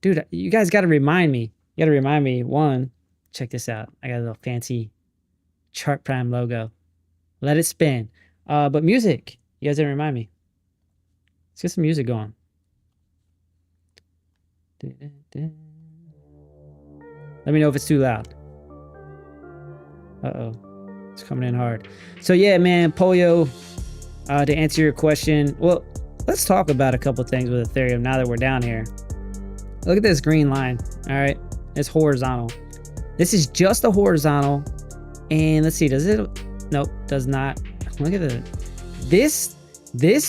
[SPEAKER 2] dude, you guys got to remind me. You got to remind me. One, check this out. I got a little fancy Chart Prime logo. Let it spin. But music. You guys didn't remind me. Let's get some music going. Let me know if it's too loud. Uh-oh. It's coming in hard. So yeah, man, Pollo, to answer your question, well, let's talk about a couple things with Ethereum now that we're down here. Look at this green line. All right. It's horizontal. This is just a horizontal. And let's see, does it? Nope, does not. Look at this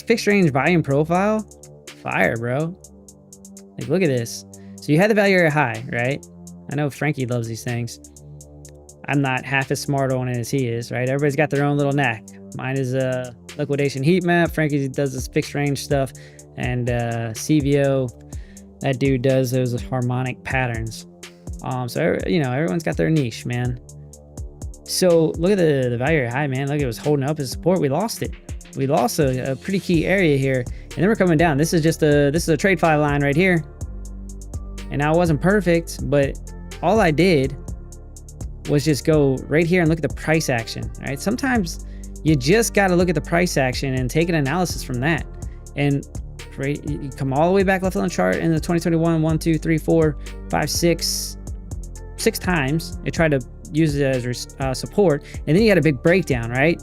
[SPEAKER 2] fixed range volume profile. Fire, bro. Like, look at this. So you had the value area high, right? I know Frankie loves these things. I'm not half as smart on it as he is, right? Everybody's got their own little knack. Mine is a liquidation heat map. Frankie does this fixed range stuff. And CVO, that dude does those harmonic patterns. So, you know, everyone's got their niche, man. So look at the value area high, man. Look, it was holding up as support. We lost it. We lost a pretty key area here. And then we're coming down. This is just a trade file line right here. And now it wasn't perfect, but all I did was just go right here and look at the price action, right? Sometimes you just got to look at the price action and take an analysis from that. And you come all the way back left on the chart in the 2021, 1, 2, 3, 4, 5, 6 times. It tried to use it as support. And then you got a big breakdown, right?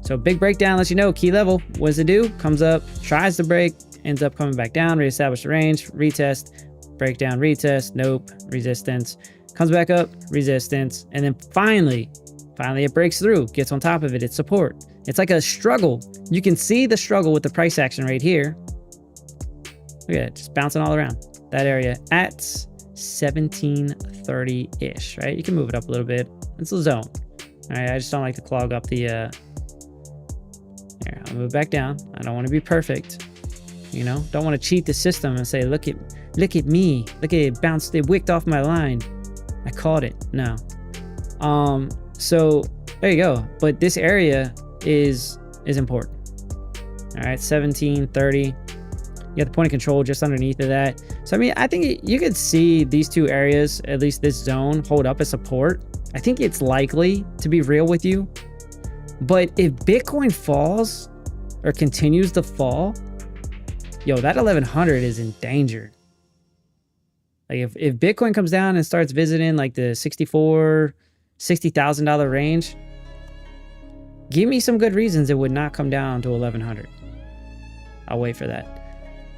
[SPEAKER 2] So big breakdown lets you know key level. What does it do? Comes up, tries to break, ends up coming back down, reestablish the range, retest, breakdown, retest, nope, resistance, comes back up, resistance, and then finally it breaks through, gets on top of it, it's support. It's like a struggle. You can see the struggle with the price action right here. Look at it, just bouncing all around that area at 1730-ish, right? You can move it up a little bit. It's a zone. All right, I just don't like to clog up the, here, I'll move back down. I don't want to be perfect. You know, don't want to cheat the system and say, look at me. Look at it bounced, it wicked off my line. I caught it. No. So there you go. But this area is important. All right, 1730. You got the point of control just underneath of that. So I mean, I think you could see these two areas, at least this zone, hold up as support. I think it's likely to be real with you. But if Bitcoin falls or continues to fall, yo, that 1100 is in danger. Like if Bitcoin comes down and starts visiting like the $60,000 range, give me some good reasons it would not come down to 1100. I'll wait for that.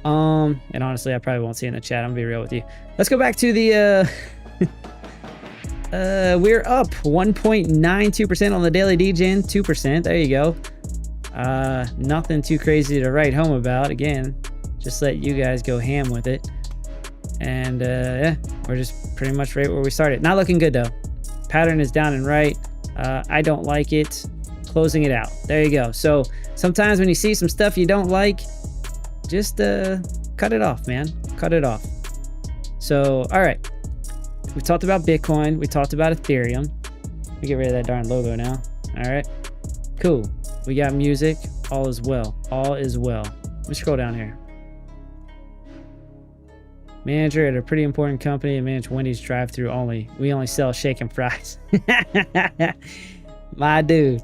[SPEAKER 2] And honestly, I probably won't see it in the chat. I'm gonna be real with you. Let's go back to the we're up 1.92% on the daily DGen, 2%. There you go. Nothing too crazy to write home about. Again, just let you guys go ham with it. And yeah, we're just pretty much right where we started. Not looking good though. Pattern is down and right. I don't like it. Closing it out. There you go. So sometimes when you see some stuff you don't like, just cut it off, man. Cut it off. So, all right. We talked about Bitcoin. We talked about Ethereum. Let me get rid of that darn logo now. All right. Cool. We got music. All is well. All is well. Let me scroll down here. Manager at a pretty important company and manage Wendy's drive-thru only. We only sell shake and fries. My dude.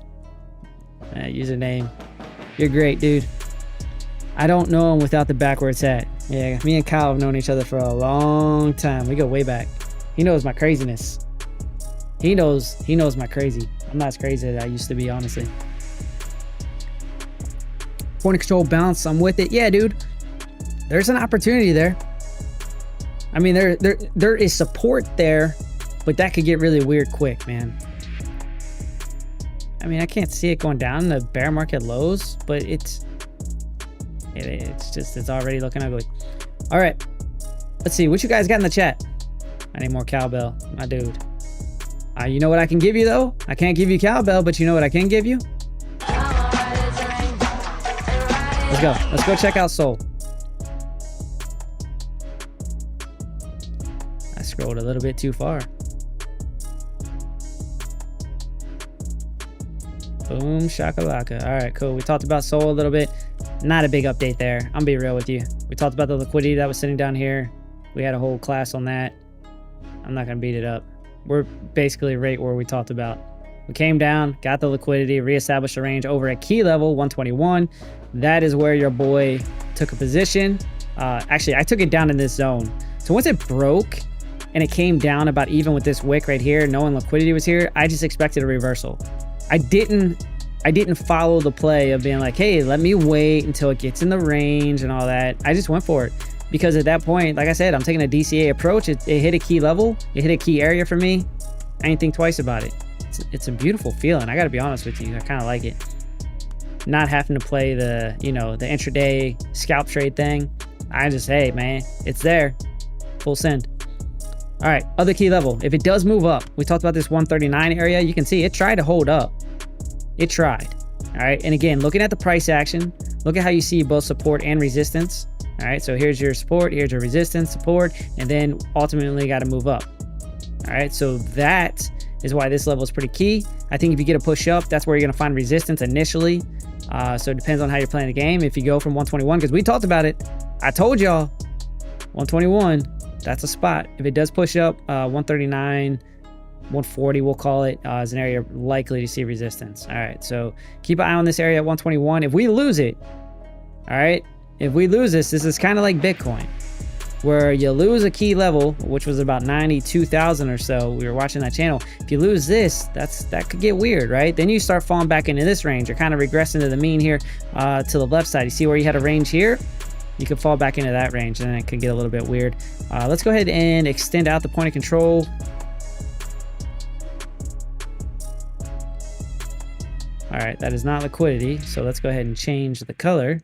[SPEAKER 2] Username. You're great, dude. I don't know him without the backwards hat. Yeah, me and Kyle have known each other for a long time. We go way back. He knows my craziness. He knows my crazy. I'm not as crazy as I used to be, honestly. Point of control bounce. I'm with it. Yeah, dude. There's an opportunity there. I mean, there is support there, but that could get really weird quick, man. I mean, I can't see it going down the bear market lows, but it's already looking ugly. All right, let's see what you guys got in the chat. I need more cowbell, my dude. You know what I can give you though? I can't give you cowbell, but you know what I can give you? Let's go. Let's go check out Sol. I scrolled a little bit too far. Boom shakalaka. All right, cool. We talked about Sol a little bit. Not a big update there. I'm gonna be real with you. We talked about the liquidity that was sitting down here. We had a whole class on that. I'm not gonna beat it up. We're basically right where we talked about. We came down, got the liquidity, reestablished the range over at key level 121. That is where your boy took a position. Actually, I took it down in this zone. So once it broke and it came down about even with this wick right here, knowing liquidity was here, I just expected a reversal. I didn't follow the play of being like, hey, let me wait until it gets in the range and all that. I just went for it because at that point, like I said, I'm taking a DCA approach. It hit a key level. It hit a key area for me. I didn't think twice about it. It's a beautiful feeling. I got to be honest with you. I kind of like it. Not having to play the, you know, the intraday scalp trade thing. I just, hey, man, it's there. Full send. All right, other key level. If it does move up, we talked about this 139 area. You can see it tried to hold up. It tried. All right, and again, looking at the price action, look at how you see both support and resistance. All right, so here's your support, here's your resistance, support, and then ultimately got to move up. All right, so that is why this level is pretty key. I think if you get a push up, that's where you're going to find resistance initially. So it depends on how you're playing the game. If you go from 121, because we talked about it, I told y'all 121, that's a spot. If it does push up, 139, 140, we'll call it, is an area likely to see resistance. All right, so keep an eye on this area at 121. If we lose it, all right, if we lose this is kind of like Bitcoin, where you lose a key level, which was about 92,000 or so. We were watching that channel. If you lose this, that could get weird, right? Then you start falling back into this range. You're kind of regressing to the mean here, to the left side. You see where you had a range here? You could fall back into that range, and then it could get a little bit weird. Let's go ahead and extend out the point of control. All right, that is not liquidity. So let's go ahead and change the color,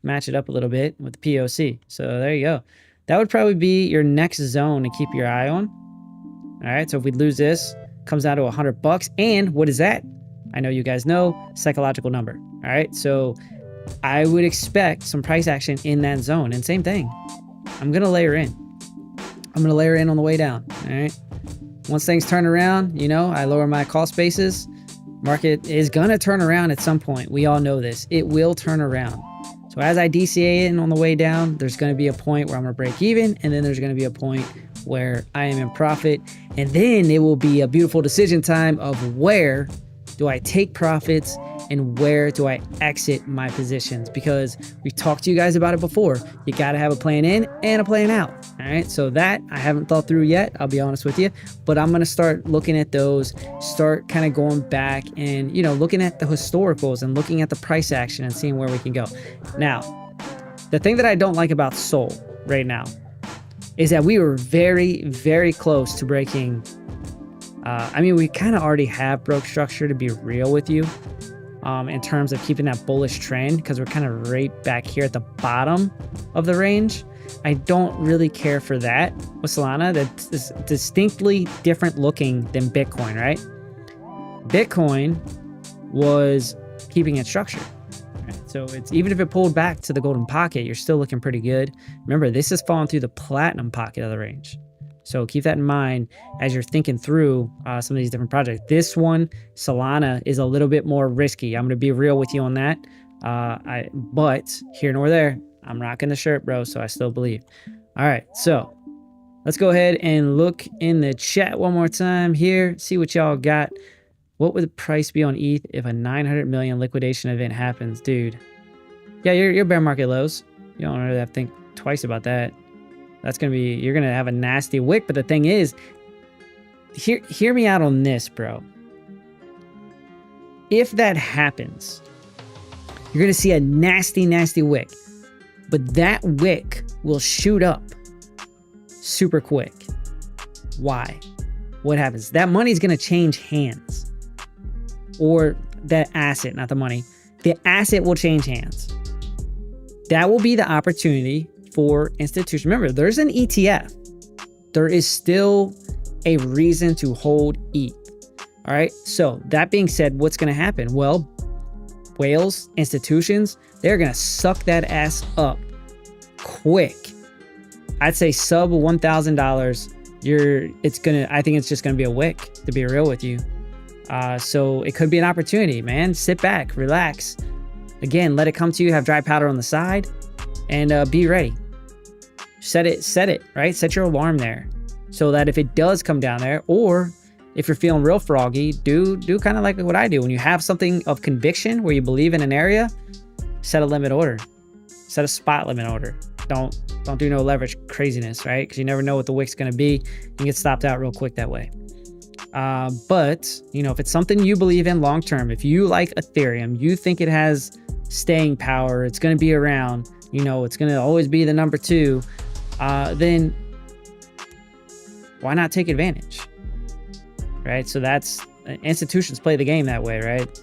[SPEAKER 2] match it up a little bit with the POC. So there you go. That would probably be your next zone to keep your eye on. All right, so if we lose this, comes down to $100. And what is that? I know you guys know, psychological number. All right, so I would expect some price action in that zone. And same thing, I'm gonna layer in. I'm gonna layer in on the way down. All right, once things turn around, you know, I lower my cost basis. Market is gonna turn around at some point. We all know this. It will turn around. So as I DCA in on the way down, there's going to be a point where I'm going to break even, and then there's going to be a point where I am in profit, and then it will be a beautiful decision time of where do I take profits and where do I exit my positions, because we've talked to you guys about it before. You got to have a plan in and a plan out. All right, so that I haven't thought through yet, I'll be honest with you, but I'm going to start looking at those, start kind of going back and, you know, looking at the historicals and looking at the price action and seeing where we can go. Now, the thing that I don't like about Sol right now is that we were very, very close to breaking. I mean, we kind of already have broke structure, to be real with you, in terms of keeping that bullish trend, because we're kind of right back here at the bottom of the range. I don't really care for that with Solana. That's distinctly different looking than Bitcoin, right? Bitcoin was keeping its structure. Right? So it's, even if it pulled back to the golden pocket, you're still looking pretty good. Remember, this is falling through the platinum pocket of the range. So keep that in mind as you're thinking through some of these different projects. This one, Solana, is a little bit more risky. I'm going to be real with you on that. But here nor there, I'm rocking the shirt, bro, so I still believe. All right, so let's go ahead and look in the chat one more time here, see what y'all got. What would the price be on ETH if a 900 million liquidation event happens? Dude, yeah, your bear market lows. You don't really have to think twice about that. That's going to be, you're going to have a nasty wick. But the thing is, hear me out on this, bro. If that happens, you're going to see a nasty, nasty wick. But that wick will shoot up super quick. Why? What happens? That money's going to change hands. Or that asset, not the money. The asset will change hands. That will be the opportunity for institutions. Remember, there's an ETF. There is still a reason to hold ETH. All right. So that being said, what's going to happen? Well, whales, institutions, they're going to suck that ass up quick. I'd say sub $1,000. I think it's just going to be a wick, to be real with you. So it could be an opportunity, man. Sit back, relax. Again, let it come to you. Have dry powder on the side, and be ready. Set it, right? Set your alarm there, so that if it does come down there, or if you're feeling real froggy, do kind of like what I do. When you have something of conviction where you believe in an area, set a limit order, set a spot limit order. Don't do no leverage craziness, right? Because you never know what the wick's going to be. You can get stopped out real quick that way. But you know, if it's something you believe in long term, if you like Ethereum, you think it has staying power, it's going to be around, you know, it's going to always be the number 2, then why not take advantage, right? So that's, institutions play the game that way, right?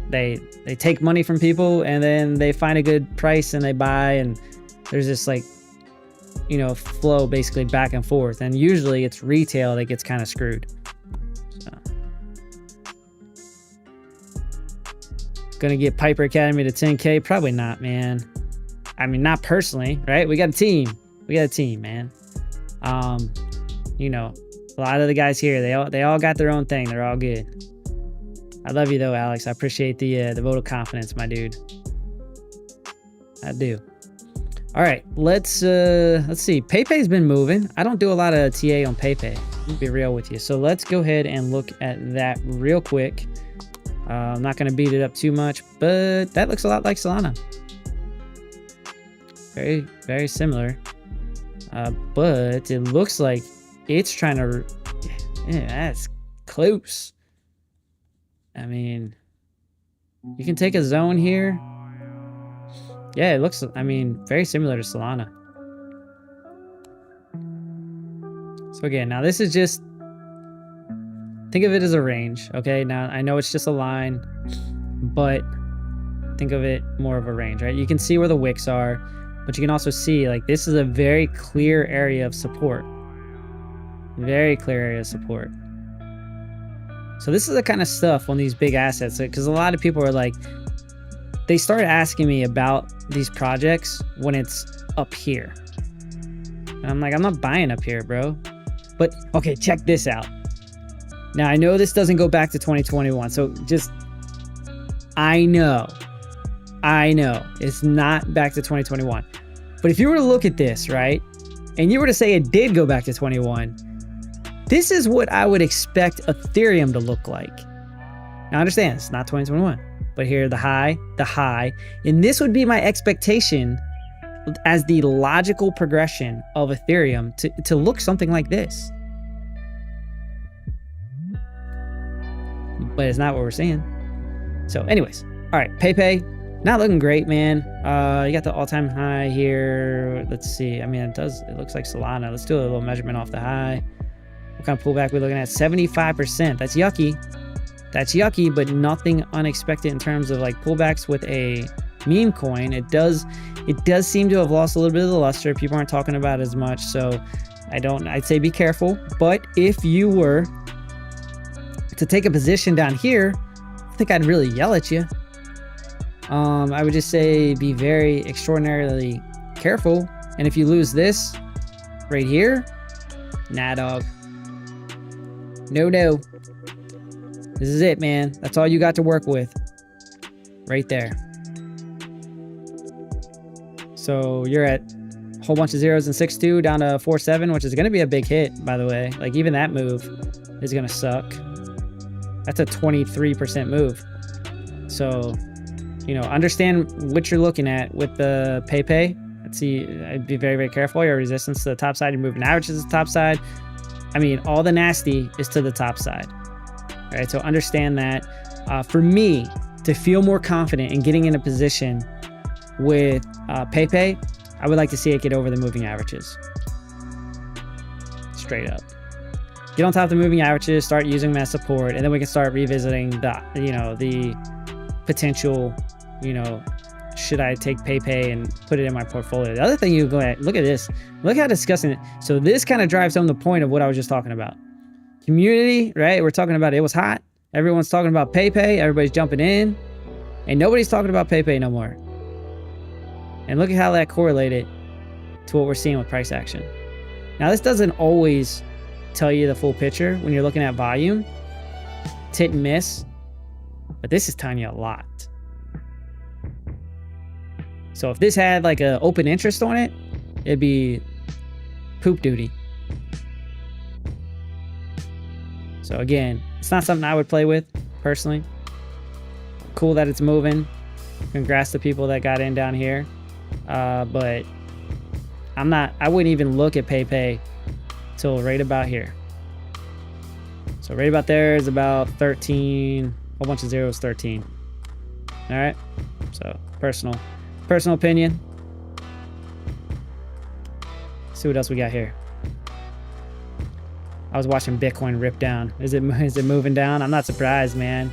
[SPEAKER 2] They take money from people, and then they find a good price and they buy, and there's this, like, you know, flow basically back and forth, and usually it's retail that gets kind of screwed. So, gonna get Piper Academy to 10K? Probably not, man. I mean, not personally, right? We got a team, man. You know, a lot of the guys here, they all got their own thing. They're all good. I love you though, Alex. I appreciate the vote of confidence, my dude. I do. All right, let's see. PayPay's been moving. I don't do a lot of TA on PayPay. I'll be real with you. So let's go ahead and look at that real quick. I'm not going to beat it up too much, but that looks a lot like Solana. Very, very similar. But it looks like it's trying to... Yeah, that's close. I mean, you can take a zone here. Yeah, it looks, I mean, very similar to Solana. So again, now this is just, think of it as a range, okay? Now, I know it's just a line, but think of it more of a range, right? You can see where the wicks are, but you can also see, like, this is a very clear area of support. Very clear area of support. So this is the kind of stuff on these big assets, because a lot of people are like, they start asking me about these projects when it's up here. And I'm like, I'm not buying up here, bro. But, okay, check this out. Now, I know this doesn't go back to 2021, so just, I know, it's not back to 2021. But if you were to look at this, right, and you were to say it did go back to 21, this is what I would expect Ethereum to look like. Now, understand, it's not 2021. But here, the high, and this would be my expectation as the logical progression of Ethereum to look something like this. But it's not what we're seeing. So anyways, all right, PayPay, not looking great, man. You got the all-time high here. Let's see. I mean, it looks like Solana. Let's do a little measurement off the high. What kind of pullback we're looking at? 75%. That's yucky. That's yucky, but nothing unexpected in terms of like pullbacks with a meme coin. It does seem to have lost a little bit of the luster. People aren't talking about it as much, so I'd say be careful. But if you were to take a position down here, I think I'd really yell at you. I would just say be very extraordinarily careful. And if you lose this right here, nah, dog. No. This is it, man. That's all you got to work with. Right there. So you're at a whole bunch of zeros and 6.2 down to 4.7, which is going to be a big hit, by the way. Like, even that move is going to suck. That's a 23% move. So, you know, understand what you're looking at with the PayPay. Let's see. I'd be very, very careful. Your resistance to the top side, you're moving averages to the top side. I mean, all the nasty is to the top side. All right, so understand that. For me to feel more confident in getting in a position with PayPay, I would like to see it get over the moving averages. Straight up. Get on top of the moving averages, start using them as support, and then we can start revisiting the potential, should I take PayPay and put it in my portfolio? The other thing you go at, look at this. Look how disgusting it. So this kind of drives home the point of what I was just talking about. Community, right? We're talking about it was hot. Everyone's talking about PayPay. Everybody's jumping in. And nobody's talking about PayPay no more. And look at how that correlated to what we're seeing with price action. Now, this doesn't always tell you the full picture when you're looking at volume. It's hit and miss, but this is telling you a lot. So if this had like an open interest on it, it'd be poop duty. So again, it's not something I would play with personally. Cool that it's moving. Congrats to people that got in down here. But I wouldn't even look at PayPay till right about here. So right about there is about 13, a whole bunch of zeros, 13. All right. So personal opinion. Let's see what else we got here. I was watching Bitcoin rip down. Is it moving down? I'm not surprised, man.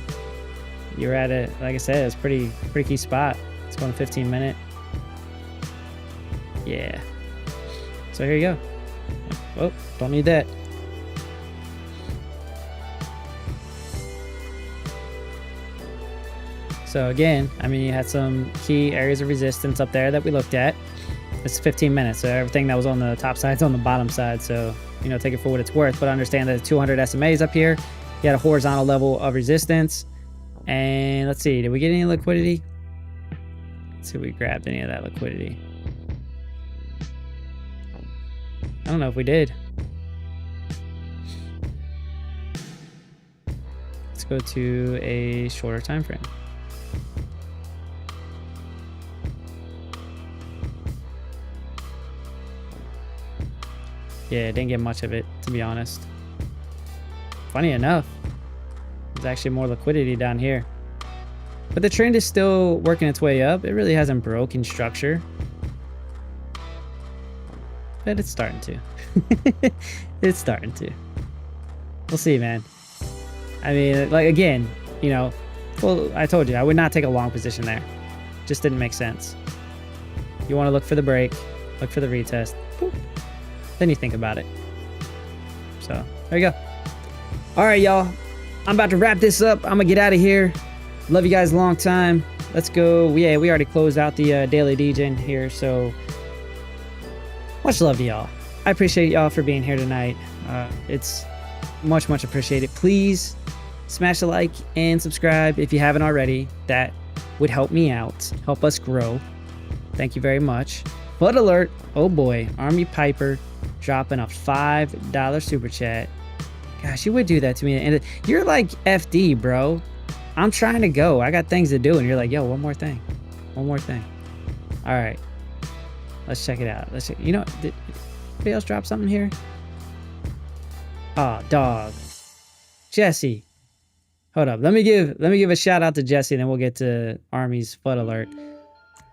[SPEAKER 2] You're at it, like I said, it's pretty key spot. It's going 15-minute. Yeah. So here you go. Oh, don't need that. So again, I mean, you had some key areas of resistance up there that we looked at. It's 15 minutes, so everything that was on the top side is on the bottom side. So, you know, take it for what it's worth, but understand that 200 SMAs up here. You had a horizontal level of resistance. And let's see, did we get any liquidity? Let's see if we grabbed any of that liquidity. I don't know if we did. Let's go to a shorter time frame. Yeah, didn't get much of it, to be honest. Funny enough, there's actually more liquidity down here. But the trend is still working its way up. It really hasn't broken structure. But it's starting to. It's starting to. We'll see, man. I mean, like, again, you know, well, I told you, I would not take a long position there. Just didn't make sense. You want to look for the break, look for the retest. Boop. Then you think about it. So, there you go. All right, y'all. I'm about to wrap this up. I'm going to get out of here. Love you guys a long time. Let's go. Yeah, we already closed out the daily DJ here, so much love to y'all. I appreciate y'all for being here tonight. It's much appreciated. Please smash a like and subscribe if you haven't already. That would help me out, help us grow. Thank you very much. But alert, oh boy, Army Piper dropping a $5 super chat. Gosh, you would do that to me. And you're like FD, bro. I'm trying to go. I got things to do. And you're like, yo, one more thing. One more thing. All right. Let's check it out. Let's check. You know, did anybody else drop something here? Oh, dog. Jesse. Hold up. Let me give a shout out to Jesse, and then we'll get to Army's FUD alert.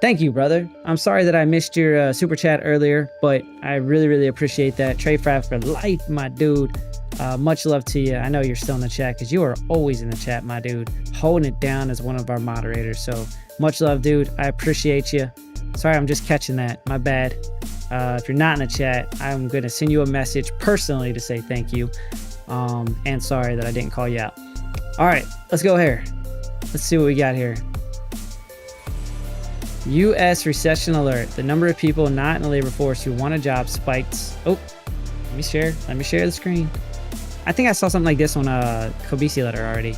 [SPEAKER 2] Thank you, brother. I'm sorry that I missed your super chat earlier, but I really appreciate that. Trade Fraps for life, my dude. Much love to you. I know you're still in the chat because you are always in the chat, my dude. Holding it down as one of our moderators. So much love, dude. I appreciate you. Sorry, I'm just catching that. My bad. If you're not in the chat, I'm going to send you a message personally to say thank you. And sorry that I didn't call you out. All right, let's go here. Let's see what we got here. U.S. recession alert. The number of people not in the labor force who want a job spiked. Oh, let me share the screen. I think I saw something like this on a Kobisi letter already.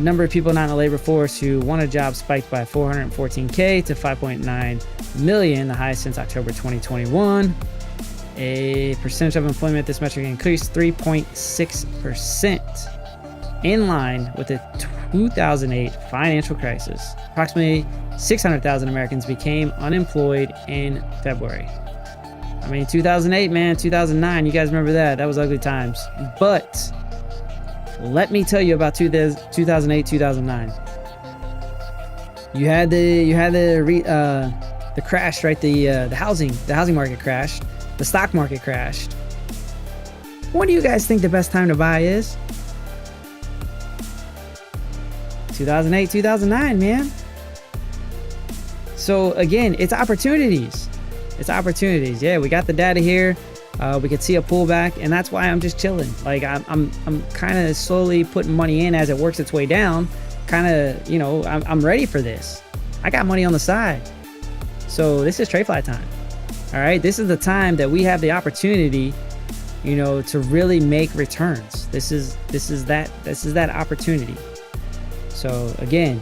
[SPEAKER 2] Number of people not in the labor force who want a job spiked by 414K to 5.9 million, the highest since October 2021. A percentage of employment, this metric increased 3.6%, in line with the 2008 financial crisis. Approximately 600,000 Americans became unemployed in February. I mean, 2008, man, 2009, you guys remember that? That was ugly times. But let me tell you about 2008, 2009. You had the crash, right? The housing market crashed. The stock market crashed. When do you guys think the best time to buy is? 2008, 2009, man. So again, it's opportunities. It's opportunities. Yeah, we got the data here. We could see a pullback, and that's why I'm just chilling. Like I'm kind of slowly putting money in as it works its way down. Kind of, you know, I'm ready for this. I got money on the side. So this is TradeFly time. All right, this is the time that we have the opportunity you know, to really make returns. This is that opportunity. So again,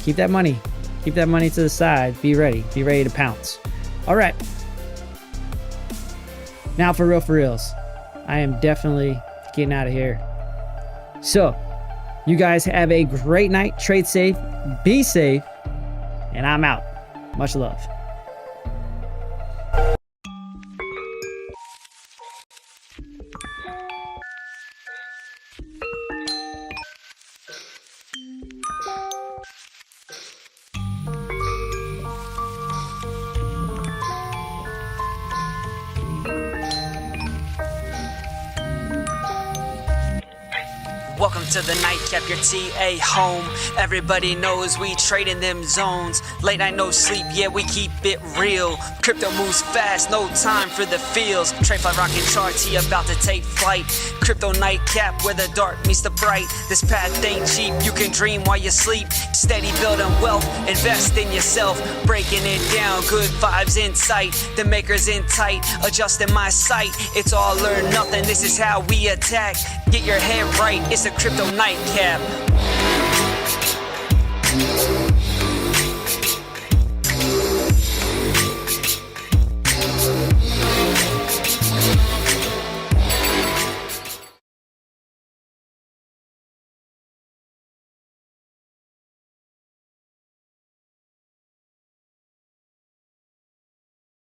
[SPEAKER 2] keep that money to the side. Be ready to pounce. All right, now for reals, I am definitely getting out of here. So you guys have a great night. Trade safe, be safe, and I'm out. Much love.
[SPEAKER 1] Welcome to the Nightcap, your TA home. Everybody knows we trade in them zones. Late night, no sleep, yeah, we keep it real. Crypto moves fast, no time for the feels. TradeFly rockin' chart, T about to take flight. Crypto Nightcap, where the dark meets the bright. This path ain't cheap, you can dream while you sleep. Steady building wealth, invest in yourself. Breaking it down, good vibes in sight. The maker's in tight, adjusting my sight. It's all or nothing, this is how we attack. Get your head right, it's a Crypto Nightcap.